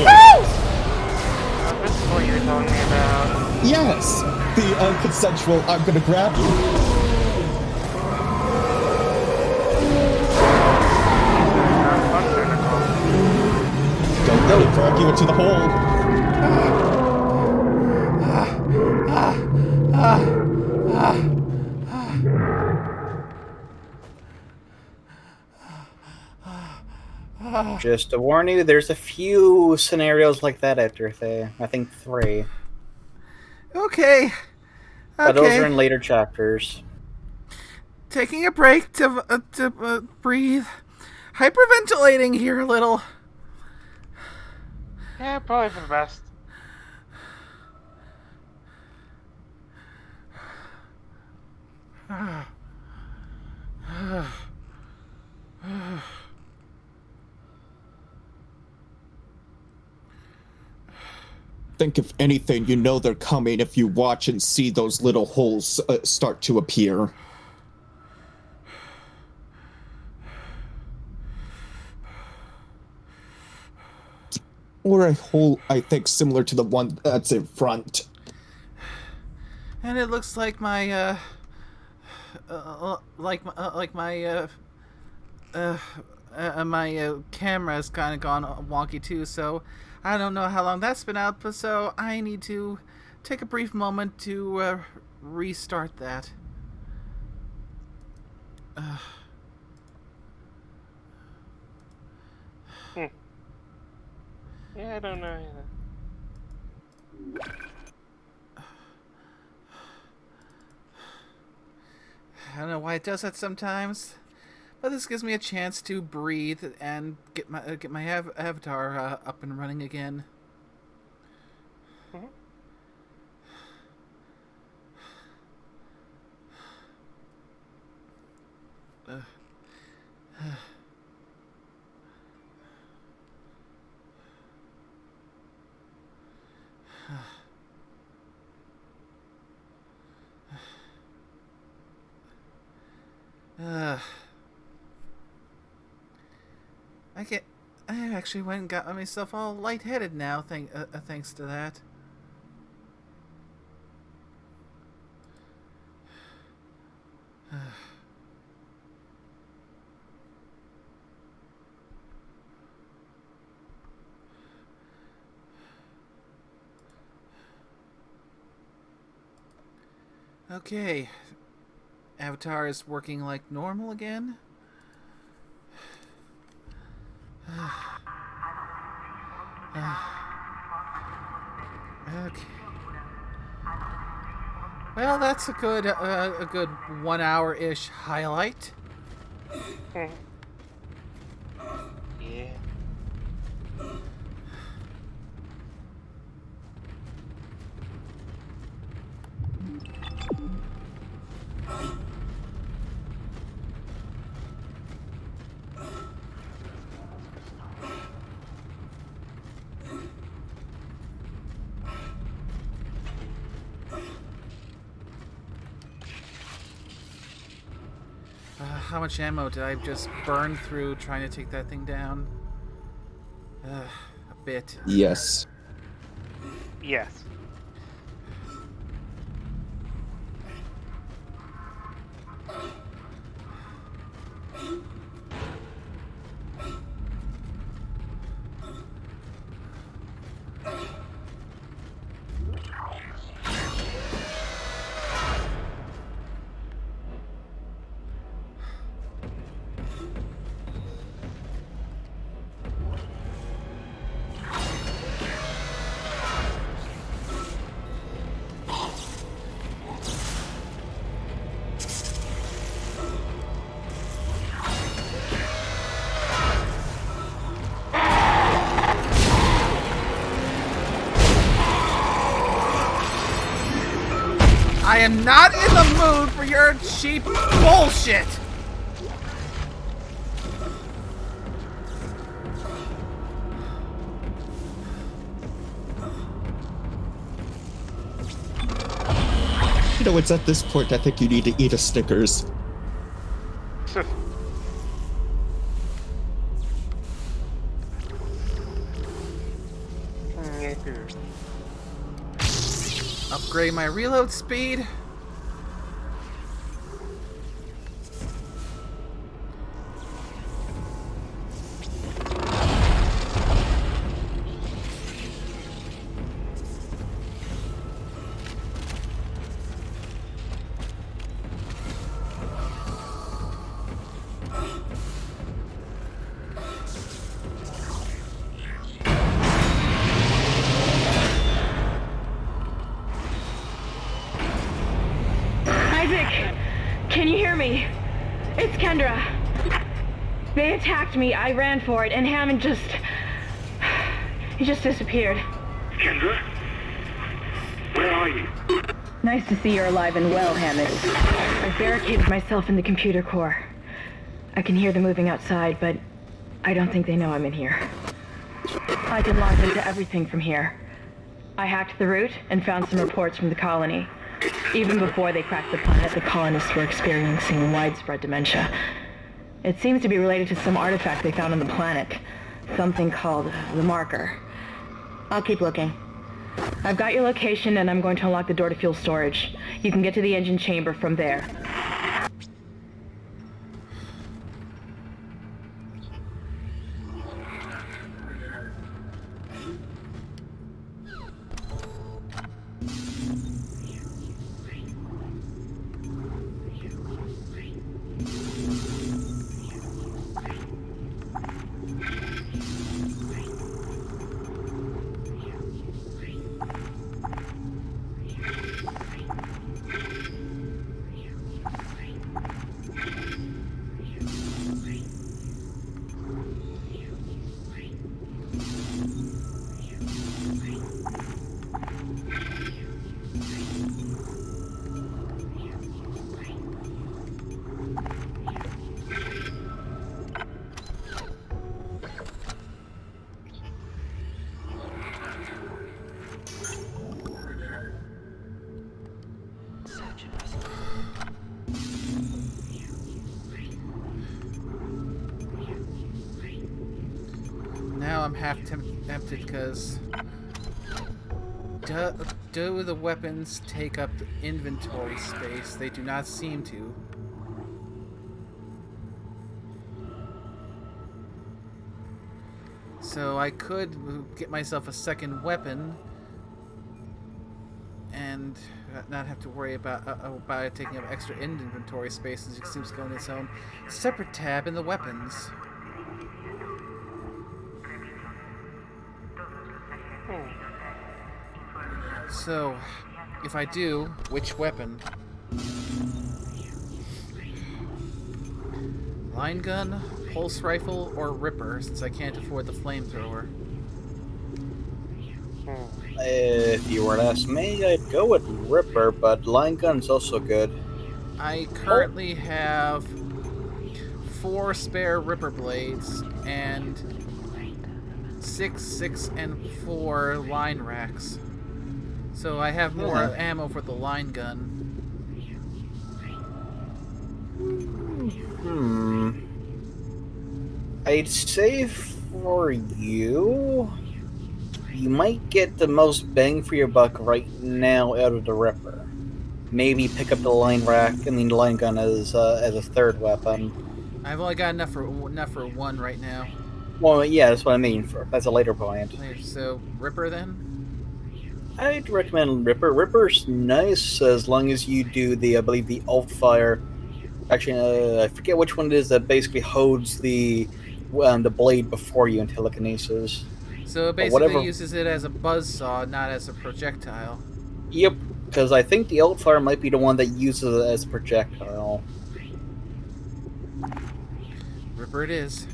This is what you were telling me about. Yes! The unconsensual I'm gonna grab you. Don't let it drag you into the hole. Just to warn you, there's a few scenarios like that at Earthay. I think 3. Okay. But those are Okay. in later chapters. Taking a break to breathe. Hyperventilating here a little. Yeah, probably for the best. Think if anything, you know they're coming if you watch and see those little holes start to appear. Or a hole, I think, similar to the one that's in front. And it looks like my my camera's kind of gone wonky too, so I don't know how long that's been out, but so I need to take a brief moment to restart that. Yeah, I don't know either. I don't know why it does that sometimes, but this gives me a chance to breathe and get my avatar up and running again. Mhm. I actually went and got myself all lightheaded now, thanks to that. Okay. Avatar is working like normal again. Okay. Well, that's a good 1 hour-ish highlight. Yeah. How much ammo did I just burn through trying to take that thing down? A bit. Yes. Yes. I am not in the mood for your cheap bullshit! You know, it's at this point I think you need to eat a Snickers. Upgrade my reload speed. Can you hear me? It's Kendra. They attacked me, I ran for it, and Hammond he just disappeared. Kendra? Where are you? Nice to see you're alive and well, Hammond. I've barricaded myself in the computer core. I can hear them moving outside, but I don't think they know I'm in here. I can log into everything from here. I hacked the route and found some reports from the colony. Even before they cracked the planet, the colonists were experiencing widespread dementia. It seems to be related to some artifact they found on the planet. Something called the Marker. I'll keep looking. I've got your location and I'm going to unlock the door to fuel storage. You can get to the engine chamber from there. now I'm half tempted because do the weapons take up the inventory space? They do not seem to. So I could get myself a second weapon and not have to worry about it taking up extra inventory space, since it seems to go in its own separate tab in the weapons. So, if I do, which weapon? Line gun, pulse rifle, or Ripper, since I can't afford the flamethrower. If you were to ask me, I'd go with Ripper, but line gun's also good. I currently have 4 spare Ripper blades and 6, and 4 line racks. So I have more ammo for the line gun. I'd say for you, you might get the most bang for your buck right now out of the Ripper. Maybe pick up the line rack and the line gun as a third weapon. I've only got enough for one right now. Well, yeah, that's what I mean. That's a later point. So Ripper then? I'd recommend Ripper. Ripper's nice as long as you do the, I believe, the alt fire. Actually, I forget which one it is that basically holds the blade before you in telekinesis. So it basically uses it as a buzzsaw, not as a projectile. Yep, because I think the alt fire might be the one that uses it as a projectile. Ripper it is.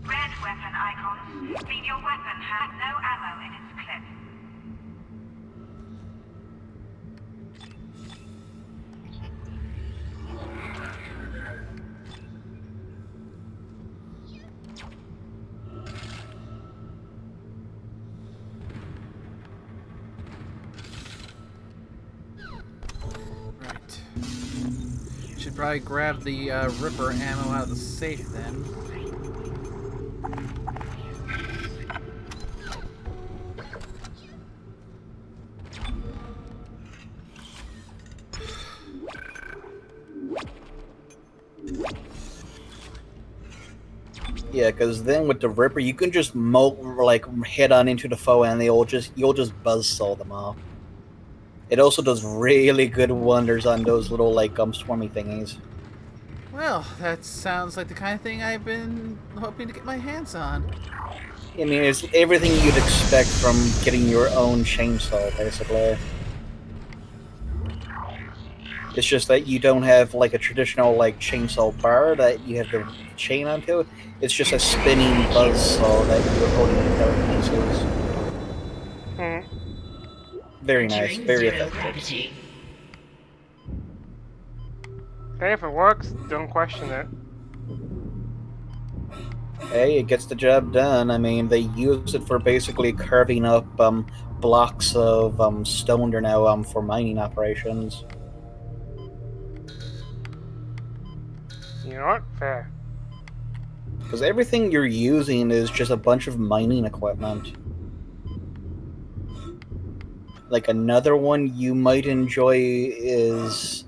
Red weapon icon. Mean your weapon had no ammo in its clip. Right. Should probably grab the Ripper ammo out of the safe then. Yeah, because then with the Ripper, you can just head on into the foe, and you'll just buzzsaw them off. It also does really good wonders on those little swarmy thingies. Well, that sounds like the kind of thing I've been hoping to get my hands on. I mean, it's everything you'd expect from getting your own chainsaw, basically. It's just that you don't have a traditional chainsaw bar that you have to chain onto. It's just a spinning buzzsaw that you're holding in telekinesis. Very nice, very effective. Hey, if it works, don't question it. Hey, it gets the job done. I mean, they use it for basically carving up blocks of stone there now for mining operations. You know what? Fair. Because everything you're using is just a bunch of mining equipment. Another one you might enjoy is,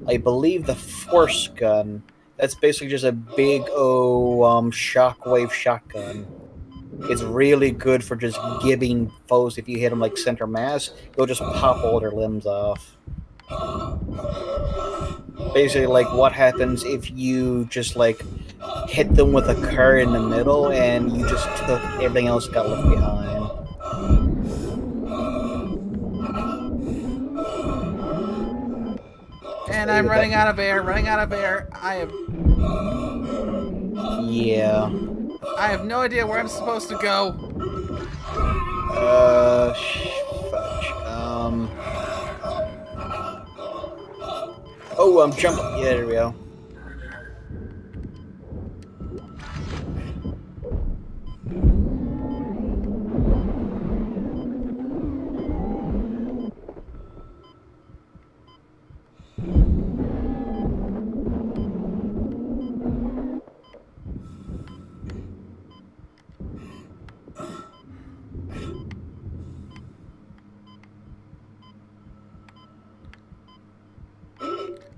I believe, the Force Gun. That's basically just a big shockwave shotgun. It's really good for just giving foes, if you hit them center mass, you'll just pop all their limbs off. Basically, what happens if you just hit them with a car in the middle and you just took everything else got left behind. And I'm running out of air, Yeah. I have no idea where I'm supposed to go. Fudge. Oh, I'm jumping. Yeah, there we go.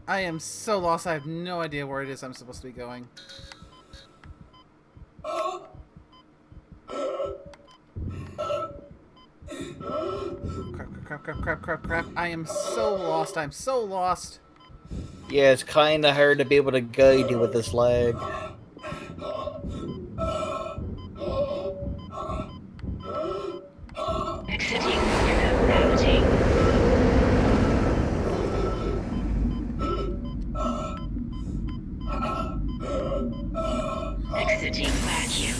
I am so lost. I have no idea where it is I'm supposed to be going. Crap. I am so lost. I'm so lost. Yeah, it's kind of hard to be able to guide you with this lag. Exiting gravity. Exiting vacuum.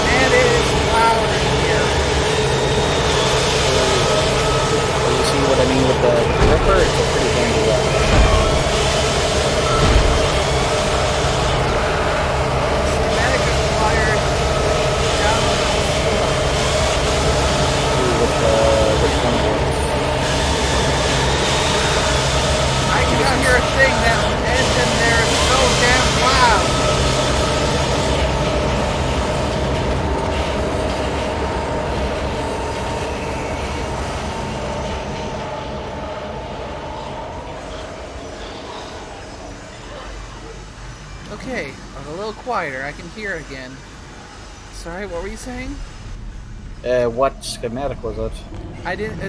And it is loud in here. You see what I mean with the Ripper? It's a pretty handy weapon. Schematic acquired. Download the store. Which one was it? I cannot hear a thing. That engine there is so damn loud. Okay, I'm a little quieter. I can hear again. Sorry, what were you saying? What schematic was it? I didn't.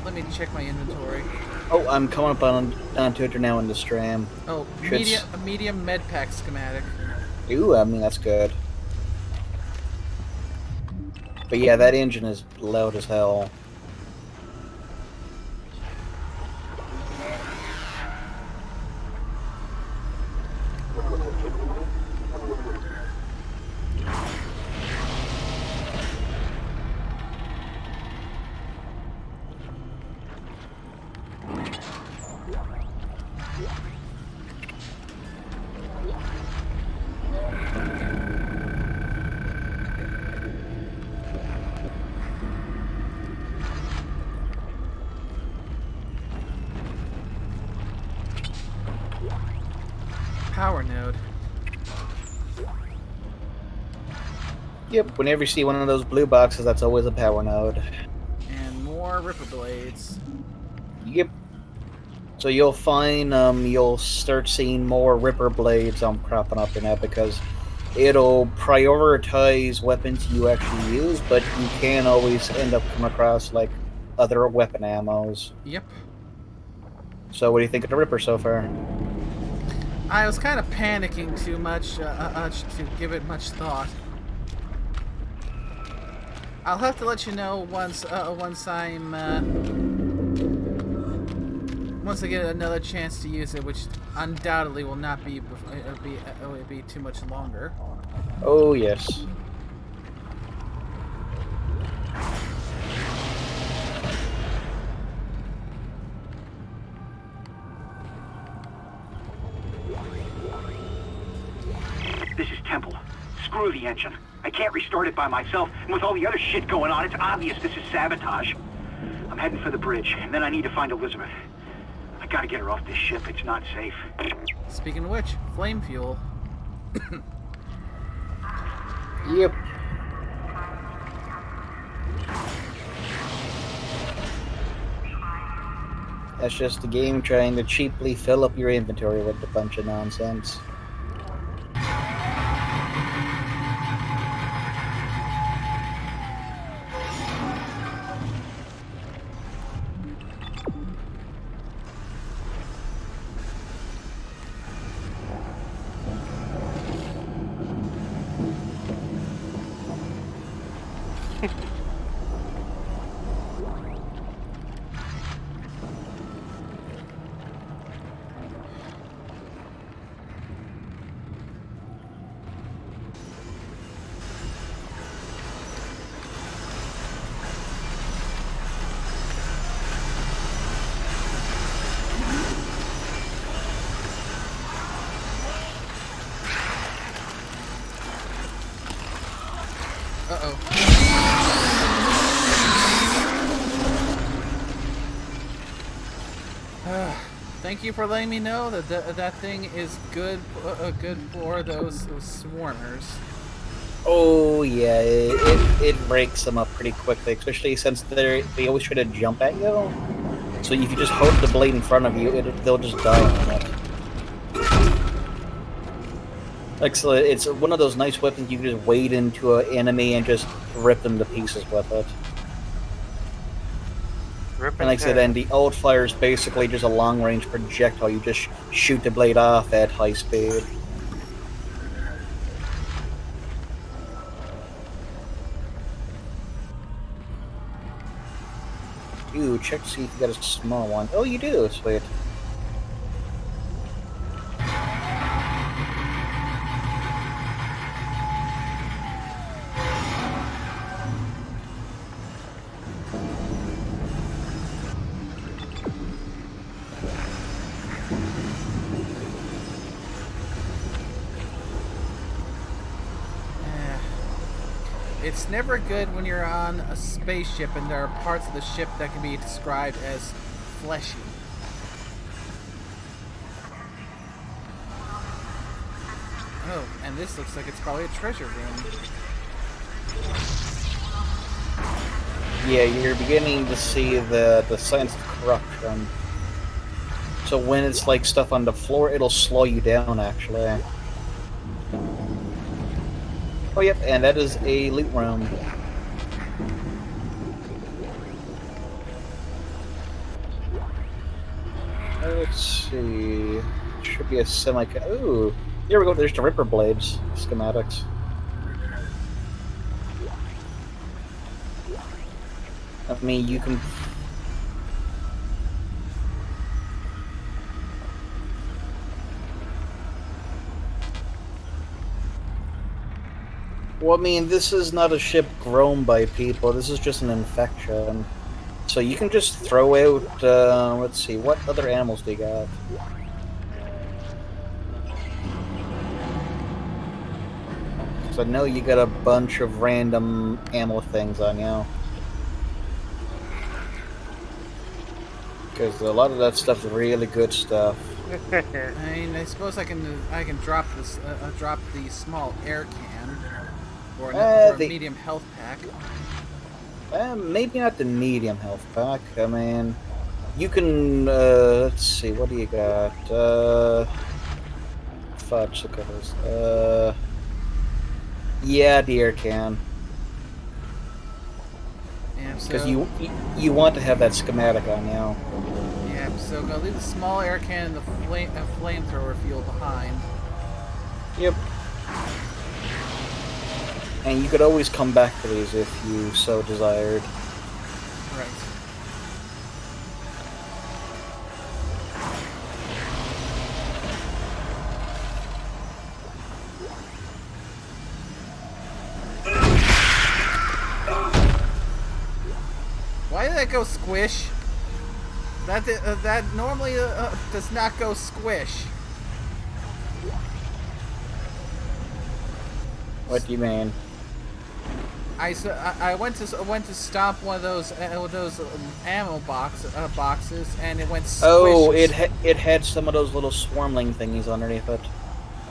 Let me check my inventory. Oh, I'm coming up onto it now in the stream. Oh, Should- medium med pack schematic. Ooh, I mean, that's good. But yeah, that engine is loud as hell. Power node. Yep, whenever you see one of those blue boxes, that's always a power node. And more Ripper blades. Yep. So you'll find you'll start seeing more Ripper blades cropping up in that because it'll prioritize weapons you actually use, but you can always end up coming across like other weapon ammos. Yep. So what do you think of the Ripper so far? I was kind of panicking too much to give it much thought. I'll have to let you know once once I get another chance to use it, which undoubtedly will not be it'll be too much longer. Oh yes. This is Temple. Screw the engine. I can't restart it by myself, and with all the other shit going on, it's obvious this is sabotage. I'm heading for the bridge, and then I need to find Elizabeth. I gotta get her off this ship. It's not safe. Speaking of which, flame fuel. Yep. That's just the game trying to cheaply fill up your inventory with a bunch of nonsense. thank you for letting me know that thing is good for those swarmers. Oh yeah, it breaks them up pretty quickly, especially since they always try to jump at you. So if you just hold the blade in front of you, they'll just die on it. Excellent. It's one of those nice weapons you can just wade into an enemy and just rip them to pieces with it. And like I said, and the ult fire is basically just a long-range projectile. You just shoot the blade off at high speed. Ooh, check to see if you got a small one. Oh, you do. Sweet. It's never good when you're on a spaceship and there are parts of the ship that can be described as fleshy. Oh, and this looks like it's probably a treasure room. Yeah, you're beginning to see the signs of corruption. So when it's like stuff on the floor, it'll slow you down, actually. Oh, yep, and that is a loot room. Let's see. Should be a semi. Ooh, here we go. There's the Ripper Blades schematics. I mean, you can. Well, I mean, this is not a ship grown by people. This is just an infection. So you can just throw out, let's see, what other animals do you got? So I know you got a bunch of random ammo things on you. Because a lot of that stuff is really good stuff. I mean, I suppose I can drop this drop the small air can or a medium health pack. Maybe not the medium health pack. I mean, you can. Let's see. What do you got? Fudge covers. Yeah, the air can. Yeah, because you want to have that schematic on now. Yeah, so I'm gonna leave the small air can and the flamethrower fuel behind. Yep. And you could always come back to these if you so desired. Right. Why did that go squish? That normally does not go squish. What do you mean? I went to stop one of those ammo boxes, and it went squish. Oh, it had some of those little swarmling thingies underneath it.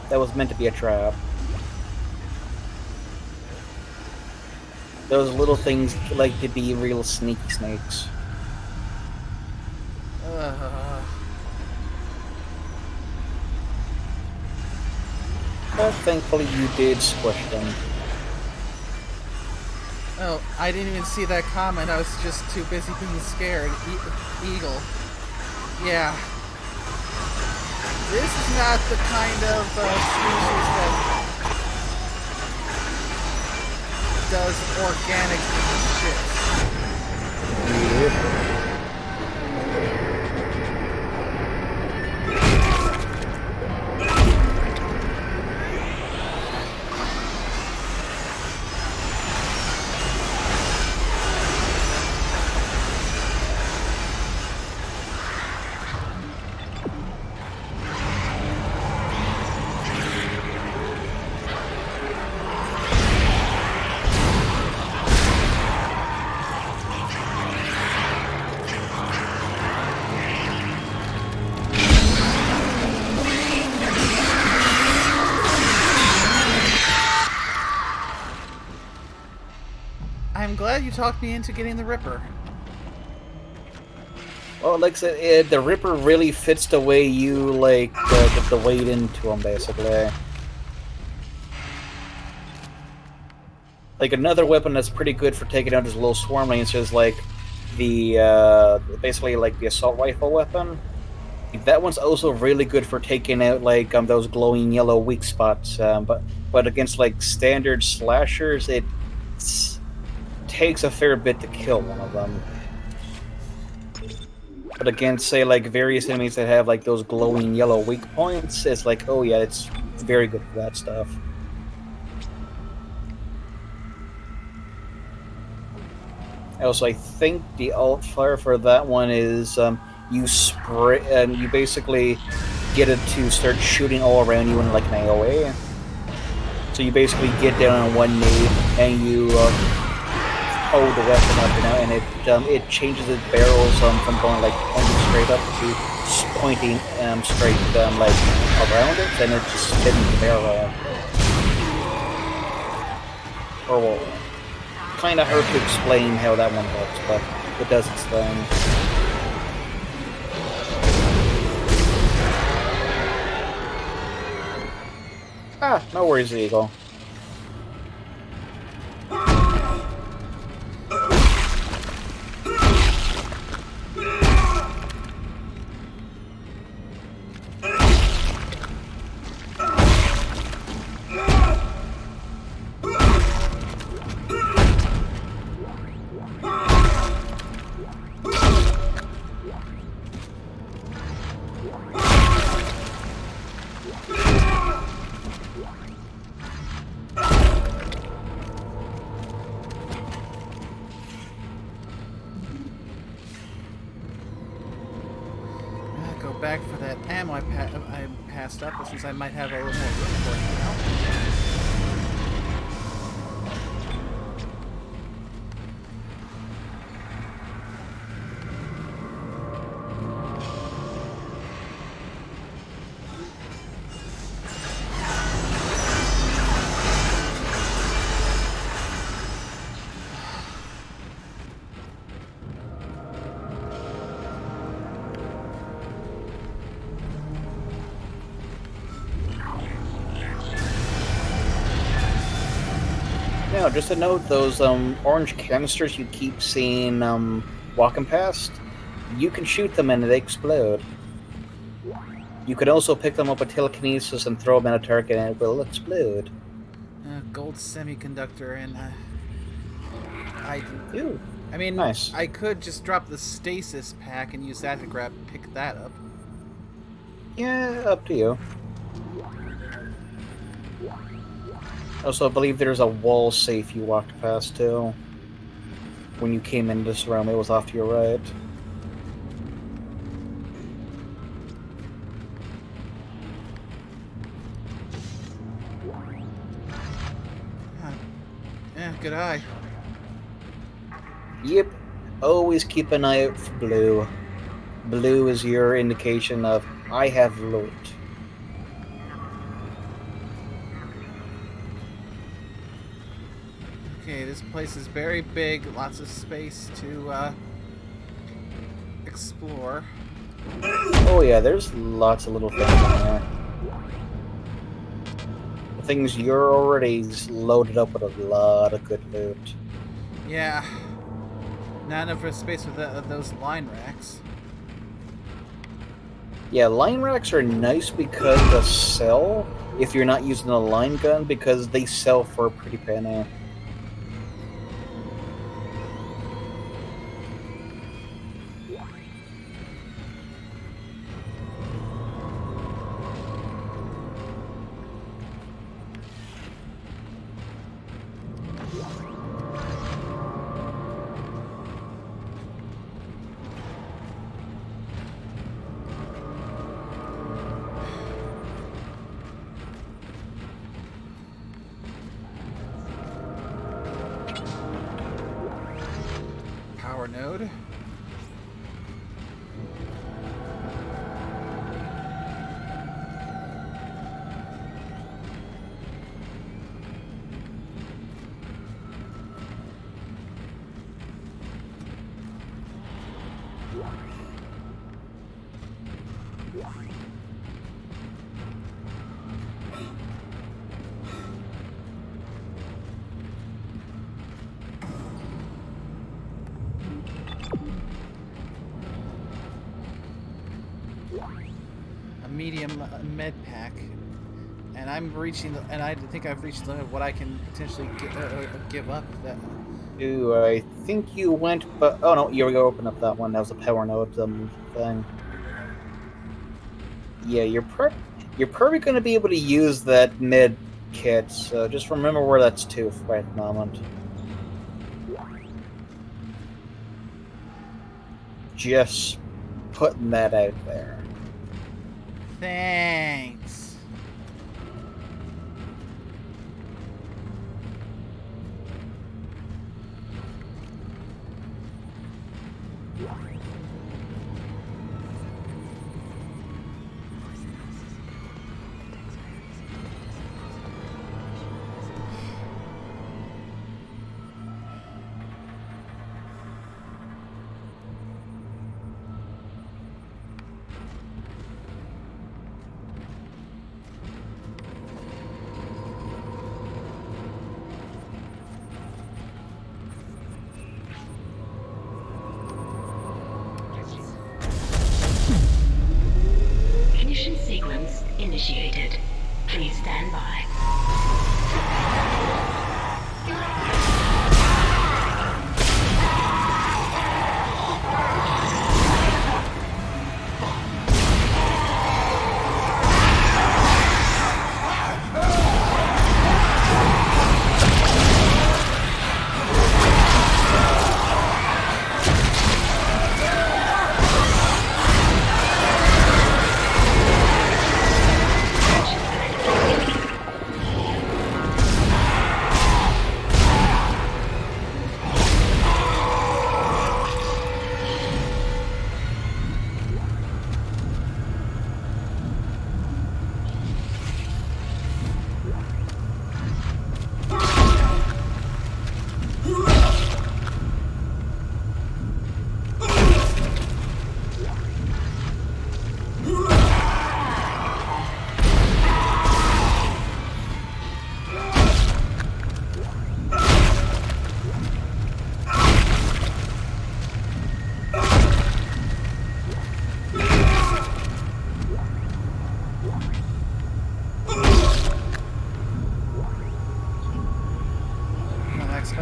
That was meant to be a trap. Those little things like to be real sneaky snakes. But thankfully you did squish them. Oh, I didn't even see that comment. I was just too busy being scared. Eagle. Yeah. This is not the kind of species that does organic shit. Yep. glad you talked me into getting the Ripper. Well, like I said, the Ripper really fits the way you like the weight into him, basically. Like another weapon that's pretty good for taking out his little swarmlings is like the basically like the assault rifle weapon. That one's also really good for taking out like those glowing yellow weak spots. But against like standard slashers, it takes a fair bit to kill one of them. But against say like various enemies that have like those glowing yellow weak points, it's like, oh yeah, it's very good for that stuff. Also, I think the alt fire for that one is you spray and you basically get it to start shooting all around you in like an AOE. So you basically get down on one knee and you hold the weapon up, and it changes its barrels from going like pointing straight up to pointing straight like around it, and it just spins the barrel. Or kind of hard to explain how that one works, but it does its thing. Ah, no worries, Eagle. Back for that ammo I passed up, since I might have a little more room for it now. Now, just to note, those orange canisters you keep seeing walking past, you can shoot them and they explode. You can also pick them up with telekinesis and throw them in a target and it will explode. Gold semiconductor, and Ew. I mean, nice. I could just drop the stasis pack and use that to pick that up. Yeah, up to you. Also, I believe there's a wall safe you walked past, too. When you came into this room, it was off to your right. Yeah, good eye. Yep. Always keep an eye out for blue. Blue is your indication of, I have loot. Okay, this place is very big, lots of space to explore. Oh yeah, there's lots of little things in there. The things you're already loaded up with a lot of good loot. Yeah. Not enough space with those line racks. Yeah, line racks are nice because they sell if you're not using a line gun, because they sell for a pretty penny. Power node. A medium med pack, and I'm reaching, and I think I've reached the limit of what I can potentially give up. That. Ooh, I think you went, but oh no, you go open up that one. That was the power node thing. Yeah, you're probably going to be able to use that med kit. So just remember where that's to for right at the moment. Just putting that out there. Thanks. Ignition sequence initiated. Please stand by.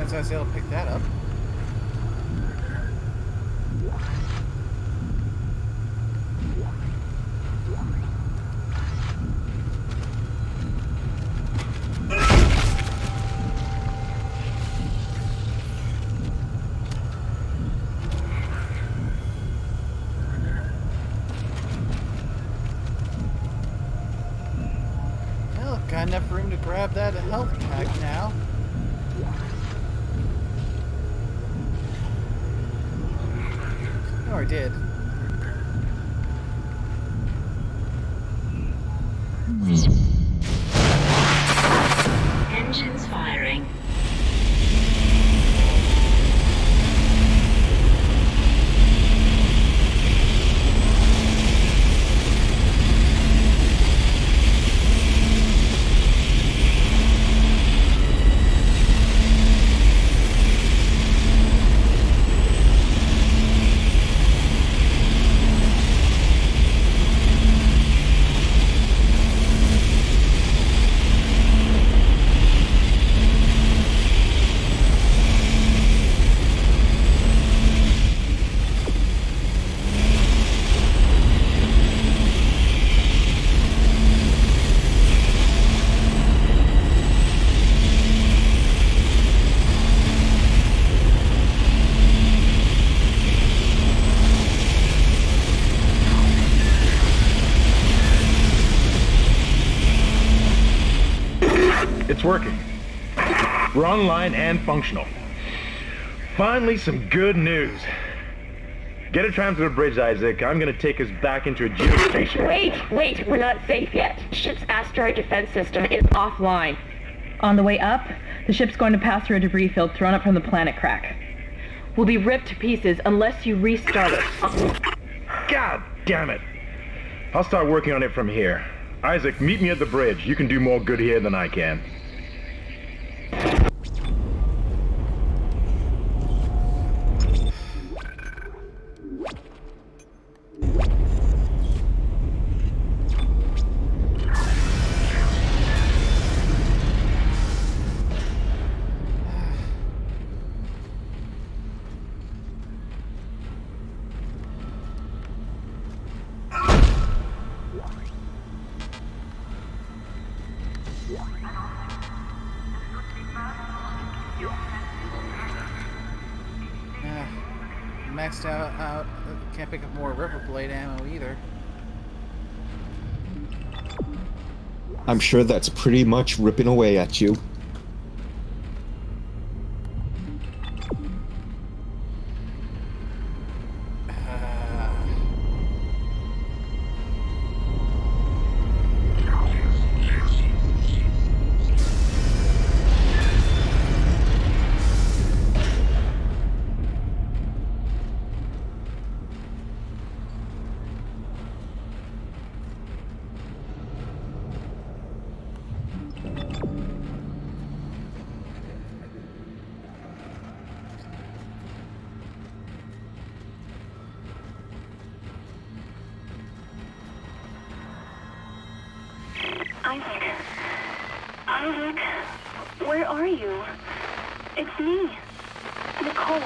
So I was able to pick that up. Well, got enough room to grab that health pack now. Or did. Engines firing. It's working. We're online and functional. Finally, some good news. Get a tram to the bridge, Isaac. I'm gonna take us back into a geostation. Wait, we're not safe yet. Ship's asteroid defense system is offline. On the way up, the ship's going to pass through a debris field thrown up from the planet crack. will be ripped to pieces unless you restart it. God damn it! I'll start working on it from here. Isaac, meet me at the bridge. You can do more good here than I can. Maxed out. Can't pick up more Ripper Blade ammo either. I'm sure that's pretty much ripping away at you. Isaac, where are you? It's me, Nicole.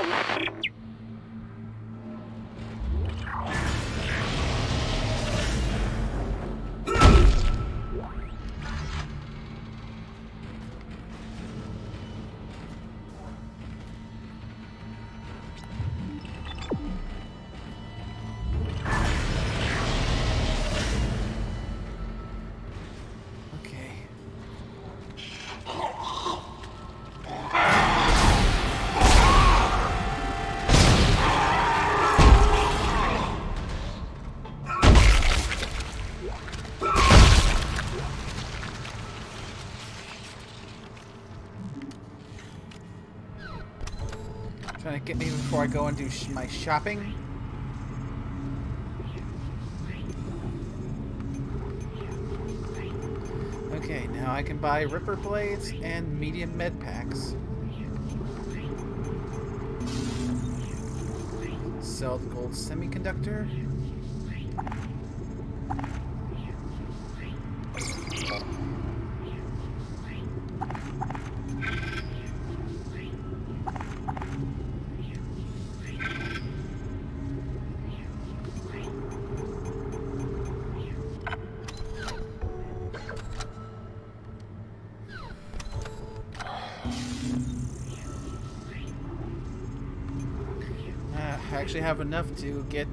Trying to get me before I go and do my shopping. Okay, now I can buy Ripper Blades and medium med packs. Sell the gold semiconductor. I actually have enough to get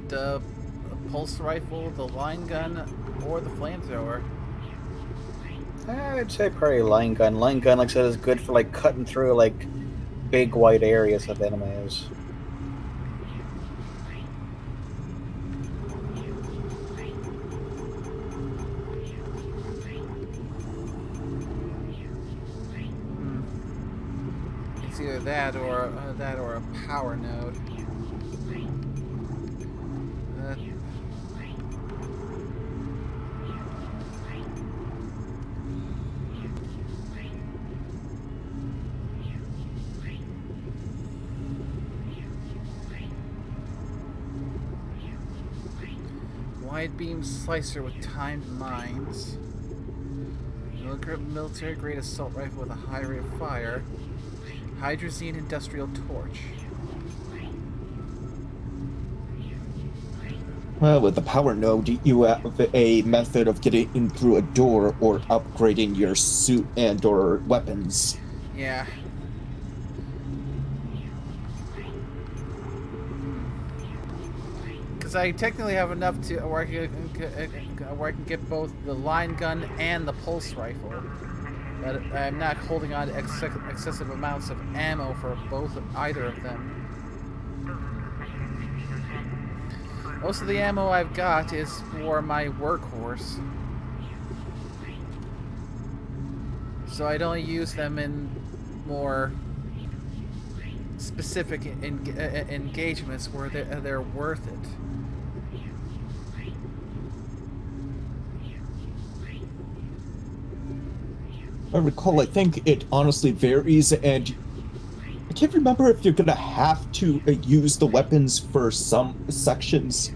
the pulse rifle, the line gun, or the flamethrower. I'd say probably line gun. Line gun, like I said, is good for like cutting through like big wide areas of enemies. It's either that or a power node. Wide beam slicer with timed mines. Military grade assault rifle with a high rate of fire. Hydrazine industrial torch. Well, with the power node, you have a method of getting in through a door or upgrading your suit and or weapons. Yeah. Because I technically have enough to where I can get both the line gun and the pulse rifle. But I'm not holding on to excessive amounts of ammo for either of them. Most of the ammo I've got is for my workhorse. So I'd only use them in more specific engagements where they're worth it. I recall, I think it honestly varies, and I can't remember if you're gonna have to use the weapons for some sections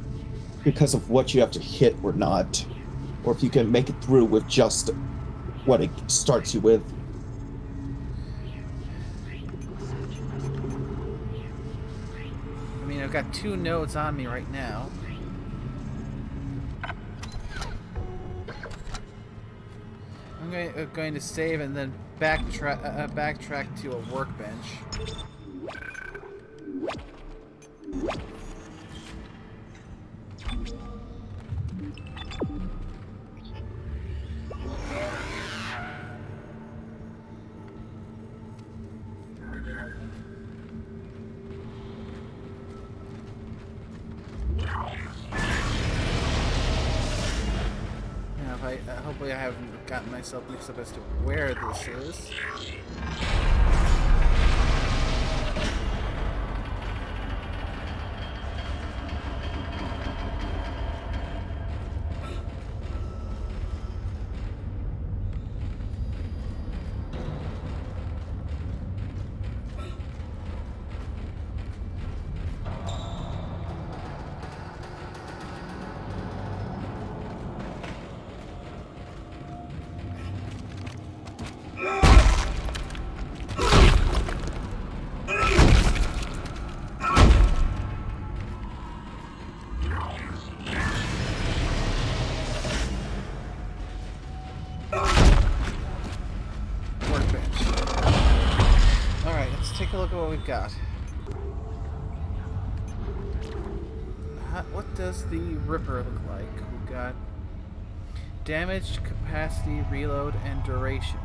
because of what you have to hit or not, or if you can make it through with just what it starts you with. I mean, I've got 2 nodes on me right now. I'm going to save and then backtrack to a workbench. Hopefully I haven't gotten myself mixed up as to where this is. Take a look at what we've got. What does the Ripper look like? We've got damage, capacity, reload, and duration.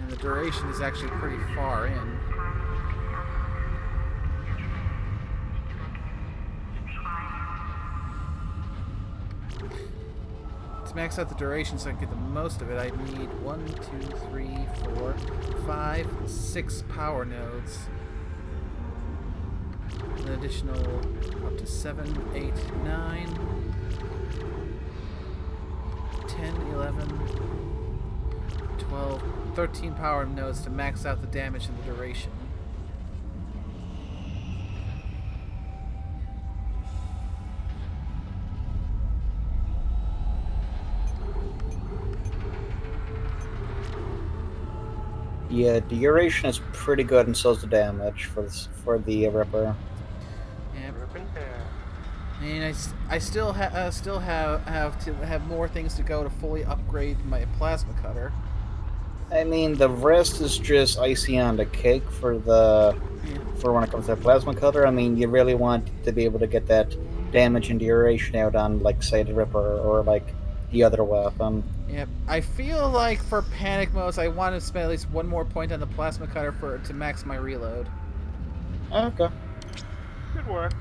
And the duration is actually pretty far in. To max out the duration so I can get the most of it, I need 1, 2, 3, 4, 5, 6 power nodes. An additional up to 7, 8, 9, 10, 11, 12, 13 power nodes to max out the damage and the duration. Yeah, duration is pretty good, and so is the damage for the Ripper. Yeah, I mean, I still have to have more things to go to fully upgrade my plasma cutter. I mean, the rest is just icing on the cake for when it comes to the plasma cutter. I mean, you really want to be able to get that damage and duration out on, like, say, the Ripper or like the other weapon. Yep. I feel like for panic modes, I want to spend at least 1 more point on the plasma cutter to max my reload. Okay. Good work.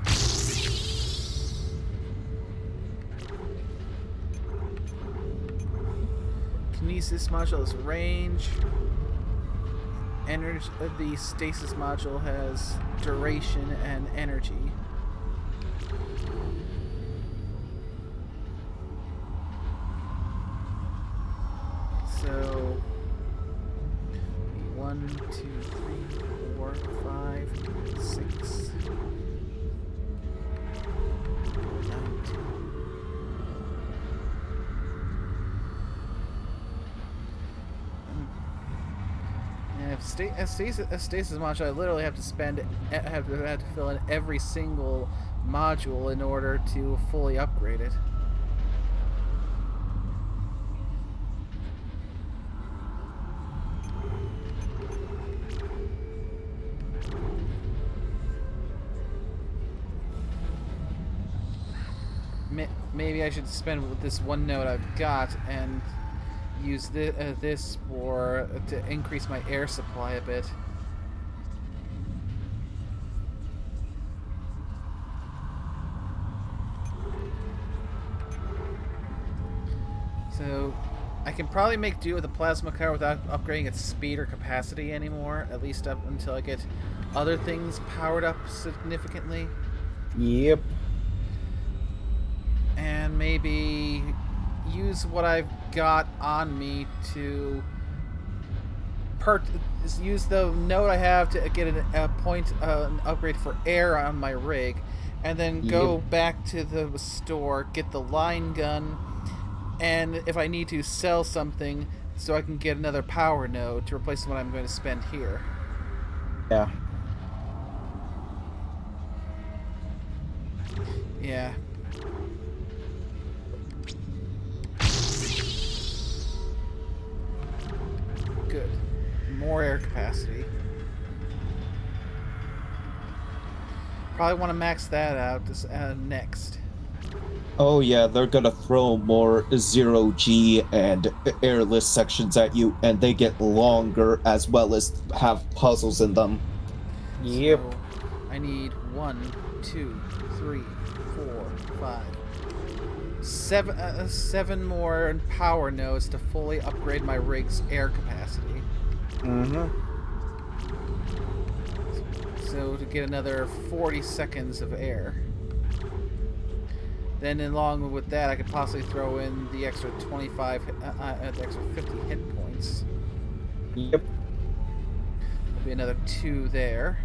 Kinesis module is range. Energy. The stasis module has duration and energy. So 1, 2, 3, 4, 5, 6, 9, 10. And if stasis module, I literally have to fill in every single module in order to fully upgrade it. Maybe I should spend with this 1 node I've got and use this to increase my air supply a bit. So I can probably make do with the plasma car without upgrading its speed or capacity anymore, at least up until I get other things powered up significantly. Yep. And maybe use what I've got on me to use the node I have to get an upgrade for air on my rig, and then go back to the store, get the line gun, and if I need to, sell something so I can get another power node to replace what I'm going to spend here. Yeah. Yeah. Good. More air capacity. Probably want to max that out next. Oh yeah, they're gonna throw more 0G and airless sections at you, and they get longer as well as have puzzles in them. Yep. So I need 1, 2, 3, 4, 5, 7 more power nodes to fully upgrade my rig's air capacity. So to get another 40 seconds of air. Then along with that, I could possibly throw in the extra 25, the extra 50 hit points. Yep. There'll be another 2 there.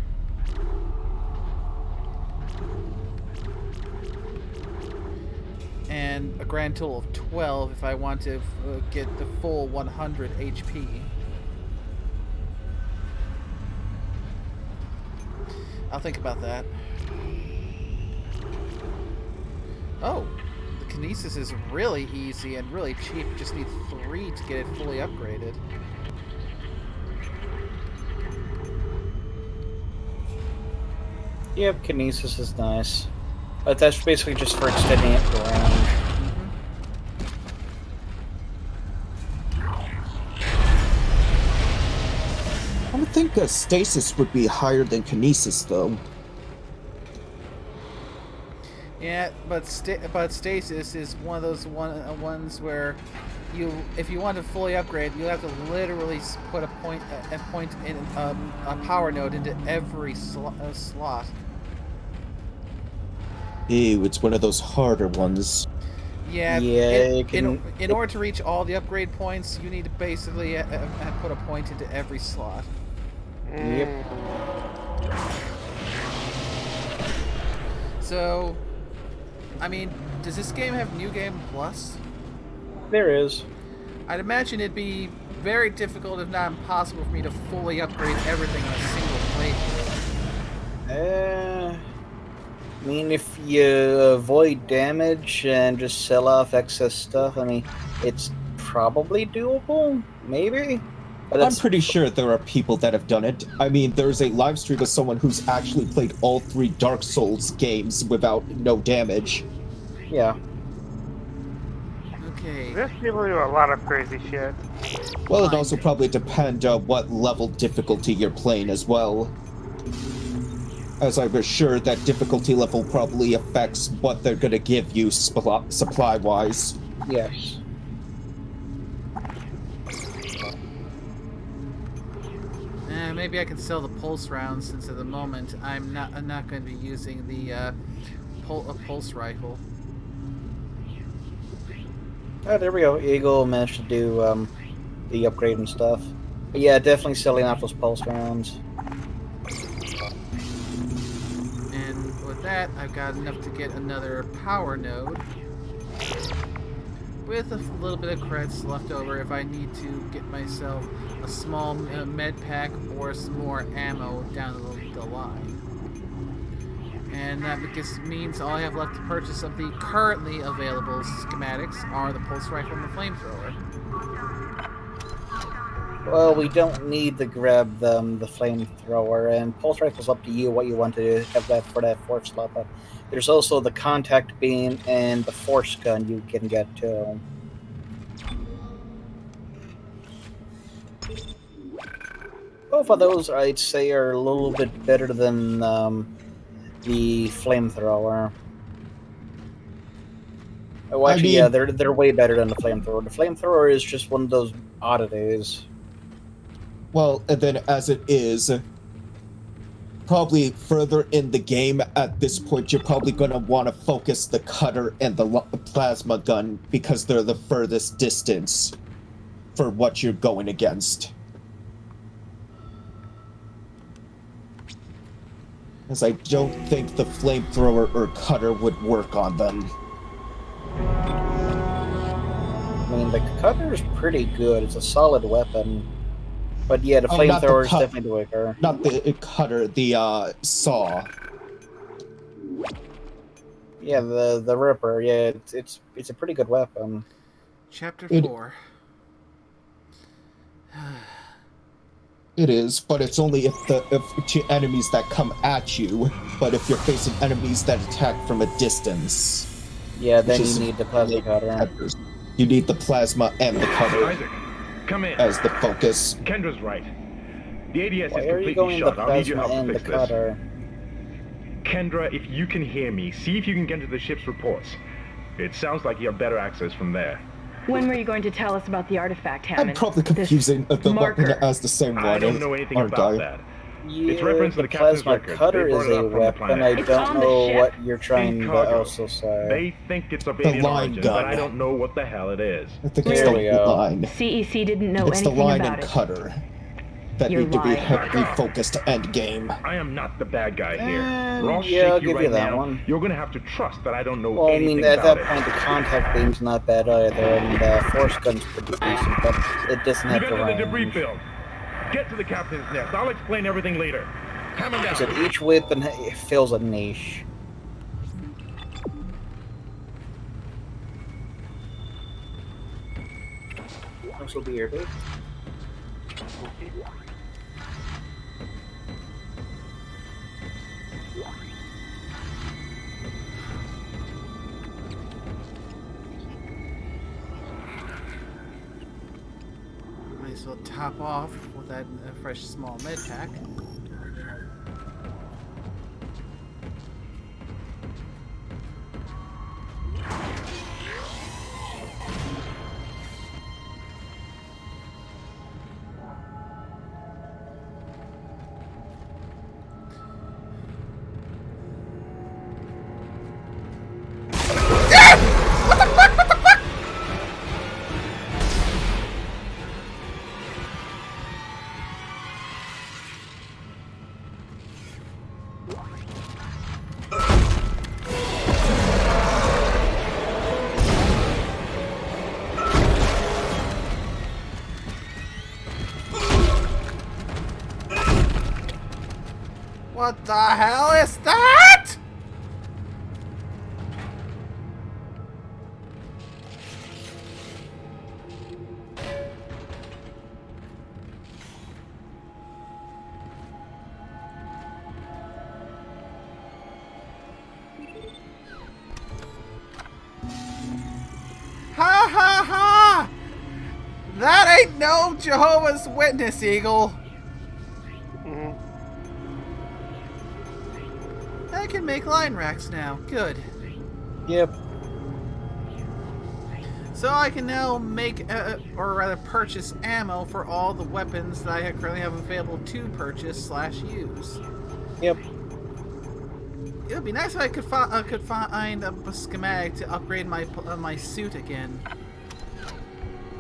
And a grand total of 12 if I want to get the full 100 HP. I'll think about that. Oh, the Kinesis is really easy and really cheap. You just need 3 to get it fully upgraded. Yep, Kinesis is nice. But that's basically just for extending it around. I would think Stasis would be higher than Kinesis, though. Yeah, but Stasis is one of those ones where if you want to fully upgrade, you have to literally put a point in a power node into every slot. Ew, it's one of those harder ones. Yeah, in order to reach all the upgrade points, you need to basically put a point into every slot. Yep. So, I mean, does this game have New Game Plus? There is. I'd imagine it'd be very difficult, if not impossible, for me to fully upgrade everything on a single playthrough. I mean, if you avoid damage and just sell off excess stuff, I mean, it's probably doable, maybe? But I'm pretty sure there are people that have done it. I mean, there's a live stream of someone who's actually played all 3 Dark Souls games without no damage. Yeah. Okay. There's people do a lot of crazy shit. Well, it also probably depends on what level difficulty you're playing as well. As I'm sure that difficulty level probably affects what they're gonna give you supply-wise. Yes. Maybe I can sell the pulse rounds, since at the moment I'm not going to be using the pulse rifle. Oh, there we go. Eagle managed to do the upgrade and stuff. But yeah, definitely selling off those pulse rounds. And with that, I've got enough to get another power node, with a little bit of credits left over if I need to get myself a small med pack or some more ammo down the line. And that means all I have left to purchase of the currently available schematics are the pulse rifle and the flamethrower. Well, we don't need to grab the flamethrower, and pulse rifle's up to you what you want to have that for that 4th slot. But there's also the contact beam and the force gun you can get too. Both of those, I'd say, are a little bit better than the flamethrower. Oh, actually, yeah, they're way better than the flamethrower. The flamethrower is just one of those oddities. Well, and then as it is, probably further in the game at this point, you're probably going to want to focus the cutter and the plasma gun because they're the furthest distance for what you're going against. As I don't think the flamethrower or cutter would work on them. I mean, the cutter is pretty good. It's a solid weapon. But yeah, the flamethrower is definitely weaker. Not the cutter, the saw. Yeah, the Ripper. Yeah, it's a pretty good weapon. Chapter 4. It is, but it's only if to enemies that come at you. But if you're facing enemies that attack from a distance, yeah, then you need the plasma cutter. You need the plasma and the cutter. Isaac, come in. As the focus. Kendra's right. The ADS Why is are you completely going shut. the I'll need your plasma help to and fix the cutter? this. Kendra, if you can hear me, see if you can get to the ship's reports. It sounds like you have better access from there. When were you going to tell us about the artifact, Hammond? I'm probably confusing the weapon as the same one. I don't know anything aren't about I? that. Yeah, It's referenced in the the captain's plasma records. cutter They brought is it a up from the weapon. planet. I It's don't on the know ship. what you're trying to Cargo. also say. They think it's of The alien line origin, gun. but I don't know what the hell it is. I think There it's we the go. line. CEC didn't know It's the anything line about and it. cutter that You're need to be lying. heavily focused end game. I am not the bad guy here. Or I'll yeah, I'll shake you give right you that now. one. You're gonna have to trust that I don't know Well, I anything mean, at about that it. point, the contact beam's not bad either, and the force gun's pretty decent, but it doesn't You have get the to the range. debris field. Get to the captain's nest. I'll explain everything later. Hammond Like I down. said, each weapon fills a niche. This will be your big. Might as well top off with that fresh small med pack. What the hell is that? Ha ha ha! That ain't no Jehovah's Witness, Eagle. I can make line racks now. Good. Yep. So I can now make, or rather purchase ammo for all the weapons that I currently have available to purchase / use. Yep. It would be nice if I could find a schematic to upgrade my suit again.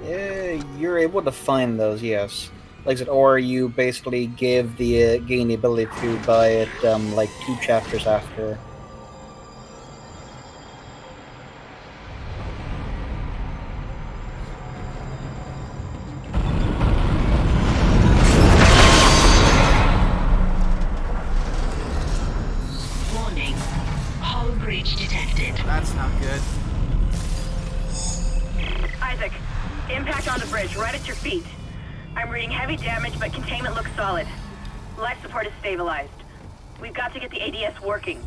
Yeah, you're able to find those, yes. Like I said, or you basically give the gain the ability to buy it like 2 chapters after. Warning. Hull breach detected. That's not good. Isaac, impact on the bridge, right at your feet. I'm reading heavy damage, but containment looks solid. Life support is stabilized. We've got to get the ADS working.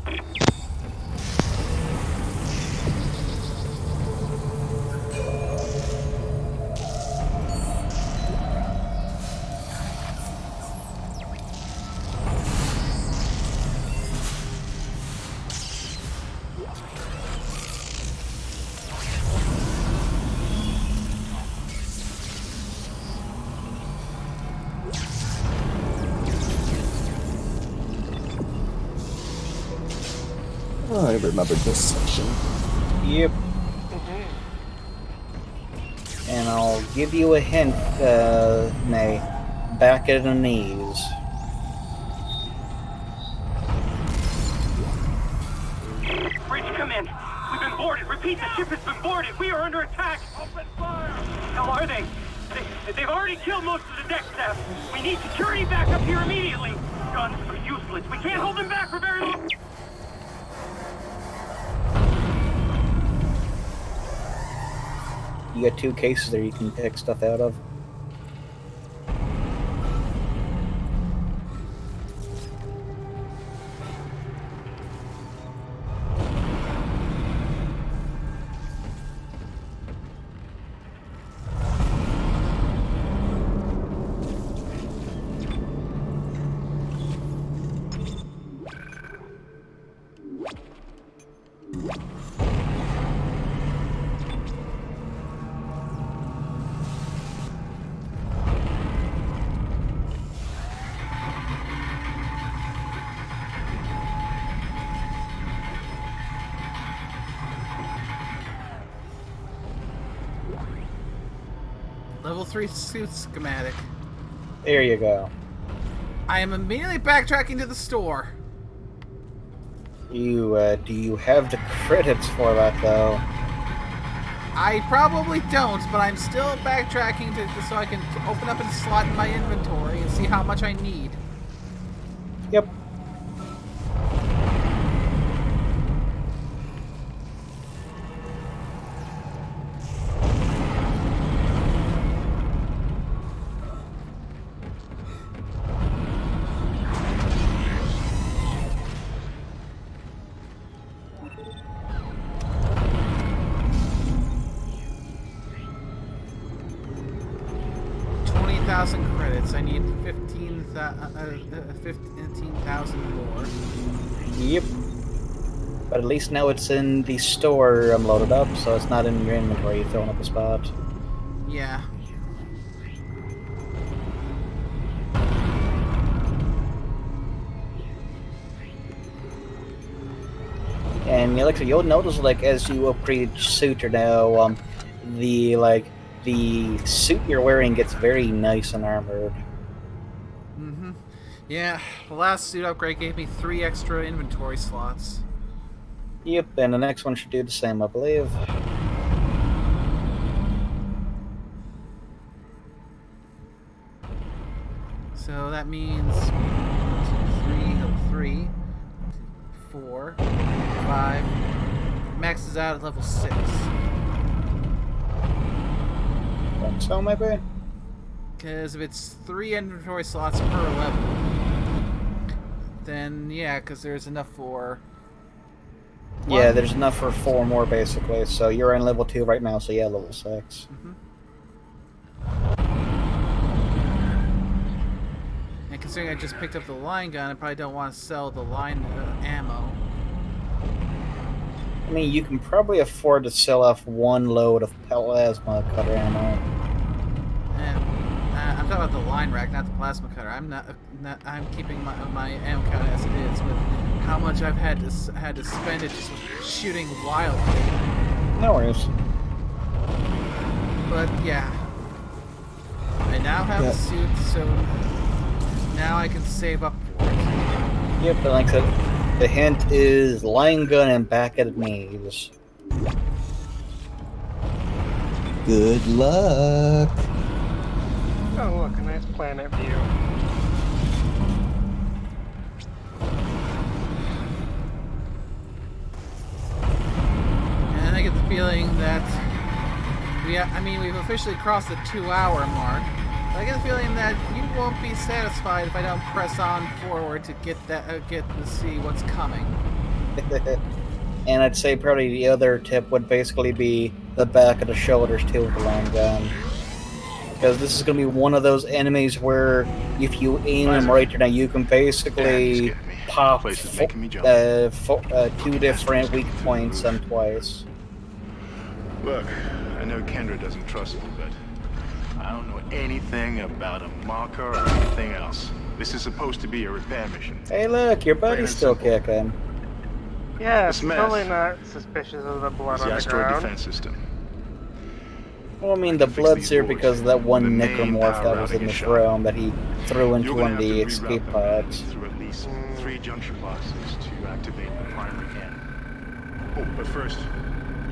Oh, I remember this section. Yep. And I'll give you a hint, Nay. Back at the knees. Bridge, come in. We've been boarded. Repeat, the ship has been boarded. We are under attack. Open fire. How are they? They've already killed most of the deck staff. We need security back up here immediately. Guns are useless. We can't hold them back for very long. You got 2 cases there you can pick stuff out of. Level 3 suit schematic. There you go. I am immediately backtracking to the store. Do you have the credits for that, though? I probably don't, but I'm still backtracking so I can open up and slot in my inventory and see how much I need. Yep. Credits. I need 15,000 more. Yep. But at least now it's in the store loaded up, so it's not in your inventory filling up a spot. Yeah. And Alexa, you'll notice, like, as you upgrade your suit, or now, the suit you're wearing gets very nice and armored. Mm-hmm. Yeah, the last suit upgrade gave me 3 extra inventory slots. Yep, and the next one should do the same, I believe. So that means 3, 4, 5. Maxes out at level 6. So maybe? Because if it's 3 inventory slots per level, then yeah, because there's enough for... Yeah, there's enough for 4 more, basically. So you're in level 2 right now, so yeah, level 6. Mm-hmm. And considering I just picked up the line gun, I probably don't want to sell the line ammo. I mean, you can probably afford to sell off 1 load of plasma cutter ammo. I'm talking about the line rack, not the plasma cutter. I'm keeping my ammo count as it is, with how much I've had to spend it just shooting wildly. No worries. But yeah, I now have the suit, so now I can save up for it. Yep, but like I said, the hint is line gun and back at knees. Good luck. Oh, look, a nice planet view. And I get the feeling that we've officially crossed the 2-hour mark. But I get the feeling that you won't be satisfied if I don't press on forward to get to see what's coming. And I'd say probably the other tip would basically be the back of the shoulders too with the line gun. Because this is going to be one of those enemies where if you aim them right there, now you can basically pop 2 different weak points twice. Look, I know Kendra doesn't trust me, but I don't know anything about a marker or anything else. This is supposed to be a repair mission. Hey look, your buddy's still kicking. Yeah, This mess totally not suspicious of the blood It's on the the asteroid ground. defense system. Well, I mean, the Fix blood's these here boards. because of that one The main necromorph power that was routing in is this shot. room that he threw into You're one gonna of have the to escape reroute them pods. through at least 3 junction boxes to activate the primary cannon. Oh, but first,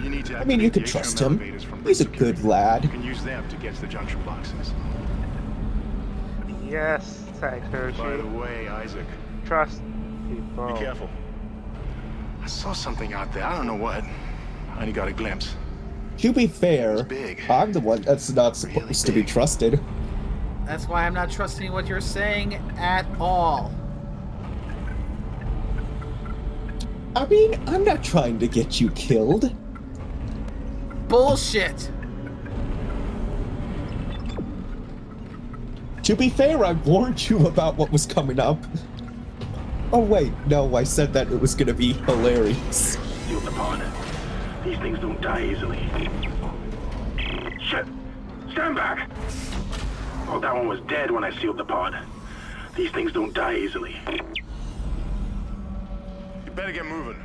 you need to I mean, you activate can the trust atrium him. elevators from He's a bridge good security. lad. You can use them to get to the junction boxes. Yes, By the Taikoshi. way, Isaac, Trust people. be careful. I saw something out there. I don't know what. I only got a glimpse. To be fair, big. I'm the one that's not supposed to be big. trusted. That's why I'm not trusting what you're saying at all. I mean, I'm not trying to get you killed. Bullshit! To be fair, I warned you about what was coming up. Oh wait, no, I said that it was gonna be hilarious. Seal the pod. These things don't die easily. Shit! Stand back! Oh, that one was dead when I sealed the pod. These things don't die easily. You better get moving.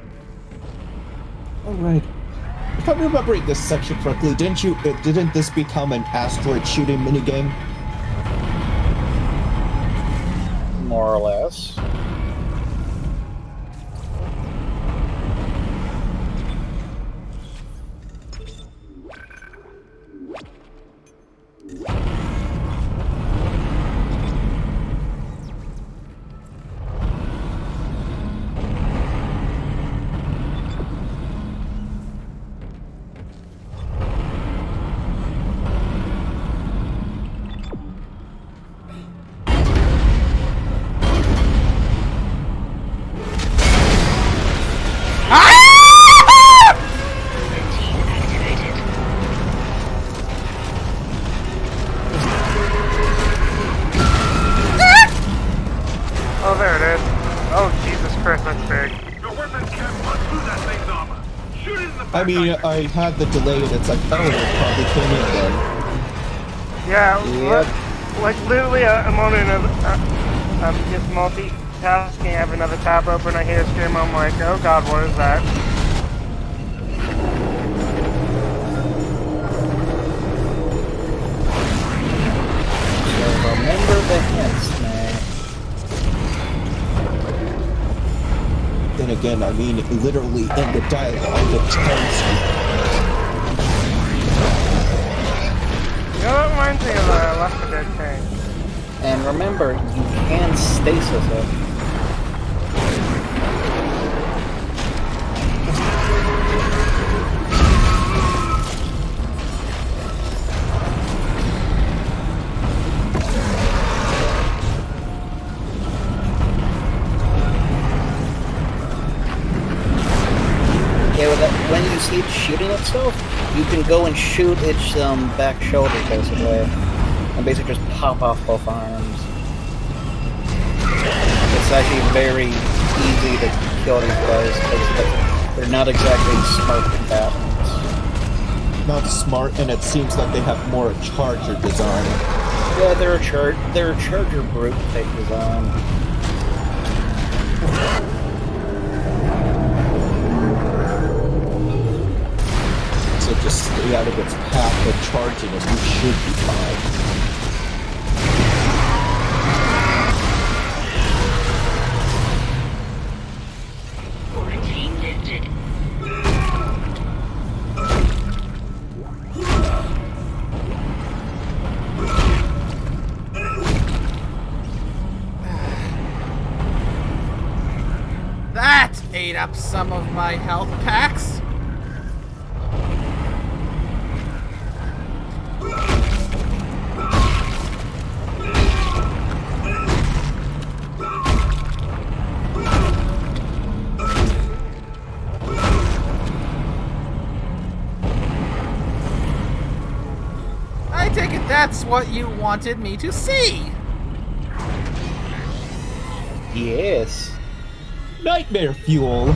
Alright. If I'm remembering this section correctly, didn't this become an asteroid shooting minigame? More or less. Oh, there it is. Oh, Jesus Christ, that's big. Your weapons can't punch through that thing's armor. Shoot it in the back. I mean, I had the delay and it's like, oh, it probably came in then. Yeah, Yep. like literally, I'm on another. I'm just multitasking. I have another tab open. I hear a scream. I'm like, oh God, what is that? So remember the hints, man. Then again, I mean, literally in the dialogue, it tells you. You know, that reminds me of Left 4 Dead tank. And remember, you can stasis it. Yeah, with that, when you see it shooting itself, you can go and shoot its back shoulder, basically. And basically just pop off both arms. It's actually very easy to kill these guys, because they're not exactly smart combatants. Not smart, and it seems like they have more a charger design. Yeah, they're a charger brute type design. So just stay out of its path of charging and you should be fine. Quarantine lifted. That ate up some of my health packs. I take it that's what you wanted me to see. Yes. Nightmare fuel!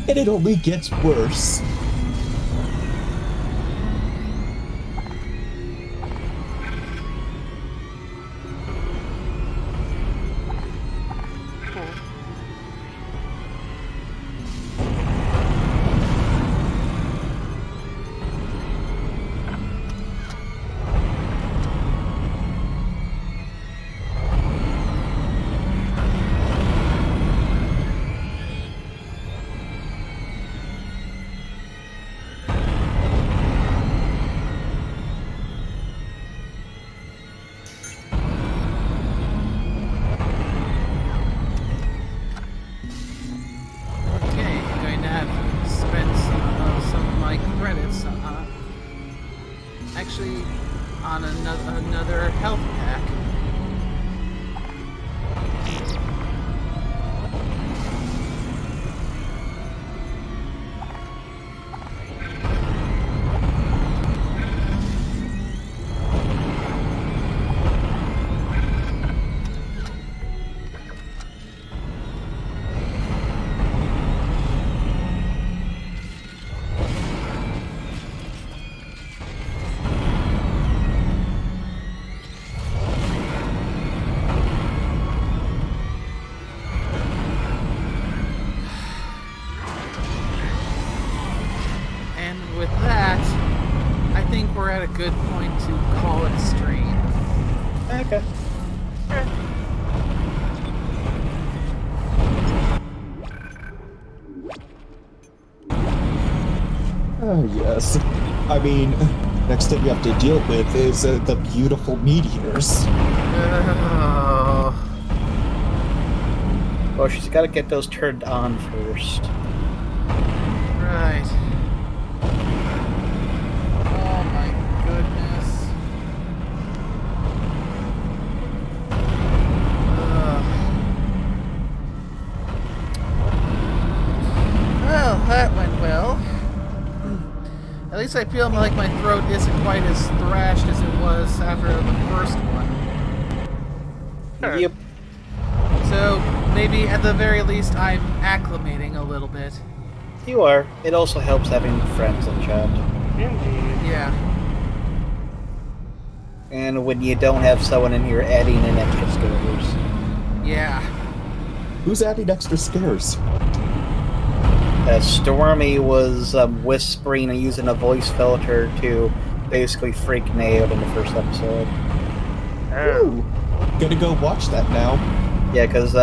And it only gets worse. good point to call it a stream. Okay. Oh, yes. I mean, next thing you have to deal with is the beautiful meteors. Well, she's got to get those turned on first. Right. Oh my goodness. Well, that went well. At least I feel like my throat isn't quite as thrashed as it was after the first one. Yep. So maybe at the very least I'm acclimating a little bit. You are. It also helps having friends in chat. Indeed. Yeah. And when you don't have someone in here adding in extra scares. Yeah. Who's adding extra scares? Stormy was whispering and using a voice filter to basically freak Nate out in the first episode. Ooh. Gonna go watch that now. Yeah, because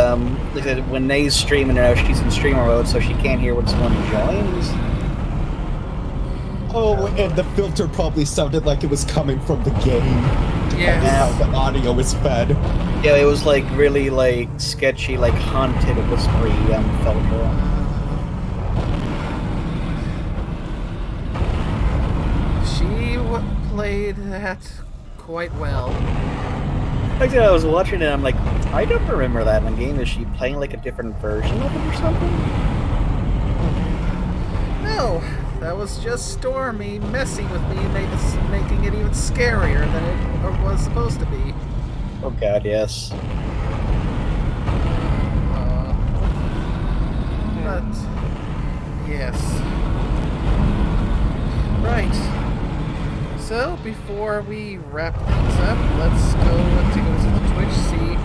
when Nate's streaming now, she's in streamer mode, so she can't hear when someone joins. Oh, and the filter probably sounded like it was coming from the game. Yeah. How the audio was fed. Yeah, it was like really like sketchy, like haunted whispery filter. She played that quite well. Actually, I was watching it, I'm like, I don't remember that in the game. Is she playing like a different version of it or something? No, that was just Stormy messing with me, making it even scarier than it was supposed to be. Oh god, yes. But, yes. Right. So, before we wrap things up, let's go to the Twitch, see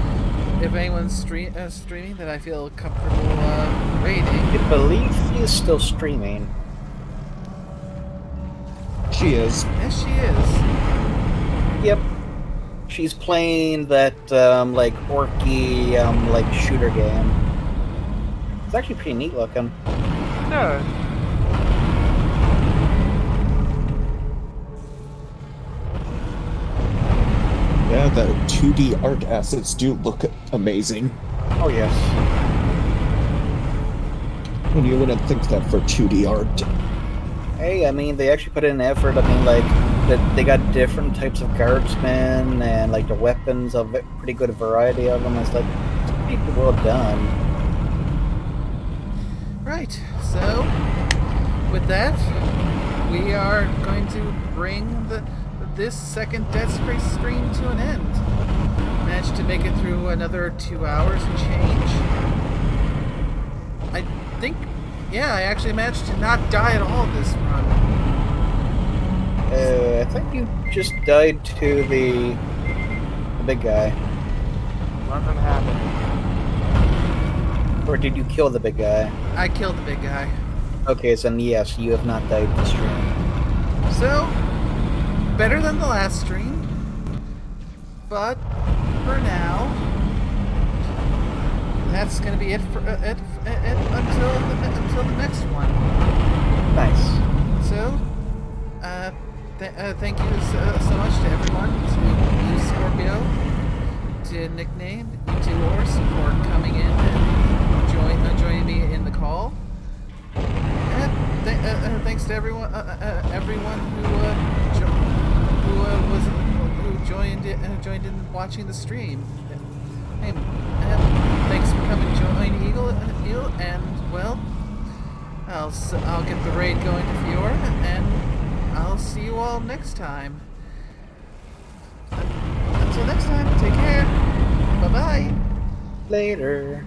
if anyone's streaming that I feel comfortable rating. I believe he is still streaming. She is. Yes, she is. Yep. She's playing that, like, orky, like, shooter game. It's actually pretty neat looking. No. Yeah, the 2D art assets do look amazing. Oh, yes. And you wouldn't think that for 2D art. Hey, I mean, they actually put in effort. I mean, like, they got different types of guardsmen and, like, the weapons, a pretty good variety of them. It's like, it's pretty well done. Right, so, with that, we are going to bring this second Dead Space stream to an end. Managed to make it through another 2 hours and change. I think, yeah, I actually managed to not die at all this run. I think you just died to the big guy. Nothing happened. Or did you kill the big guy? I killed the big guy. Okay, so then yes, you have not died this stream. So, better than the last stream, but for now, that's going to be it for until the next one. Nice. So, thank you so much to everyone, to you Scorpio, to Nickname, to Ors for coming in and joining me in the call. And thanks to everyone who joined in watching the stream. And thanks for coming to join Eagle, and well, I'll get the raid going to Fiora, and I'll see you all next time. Until next time, take care. Bye bye. Later.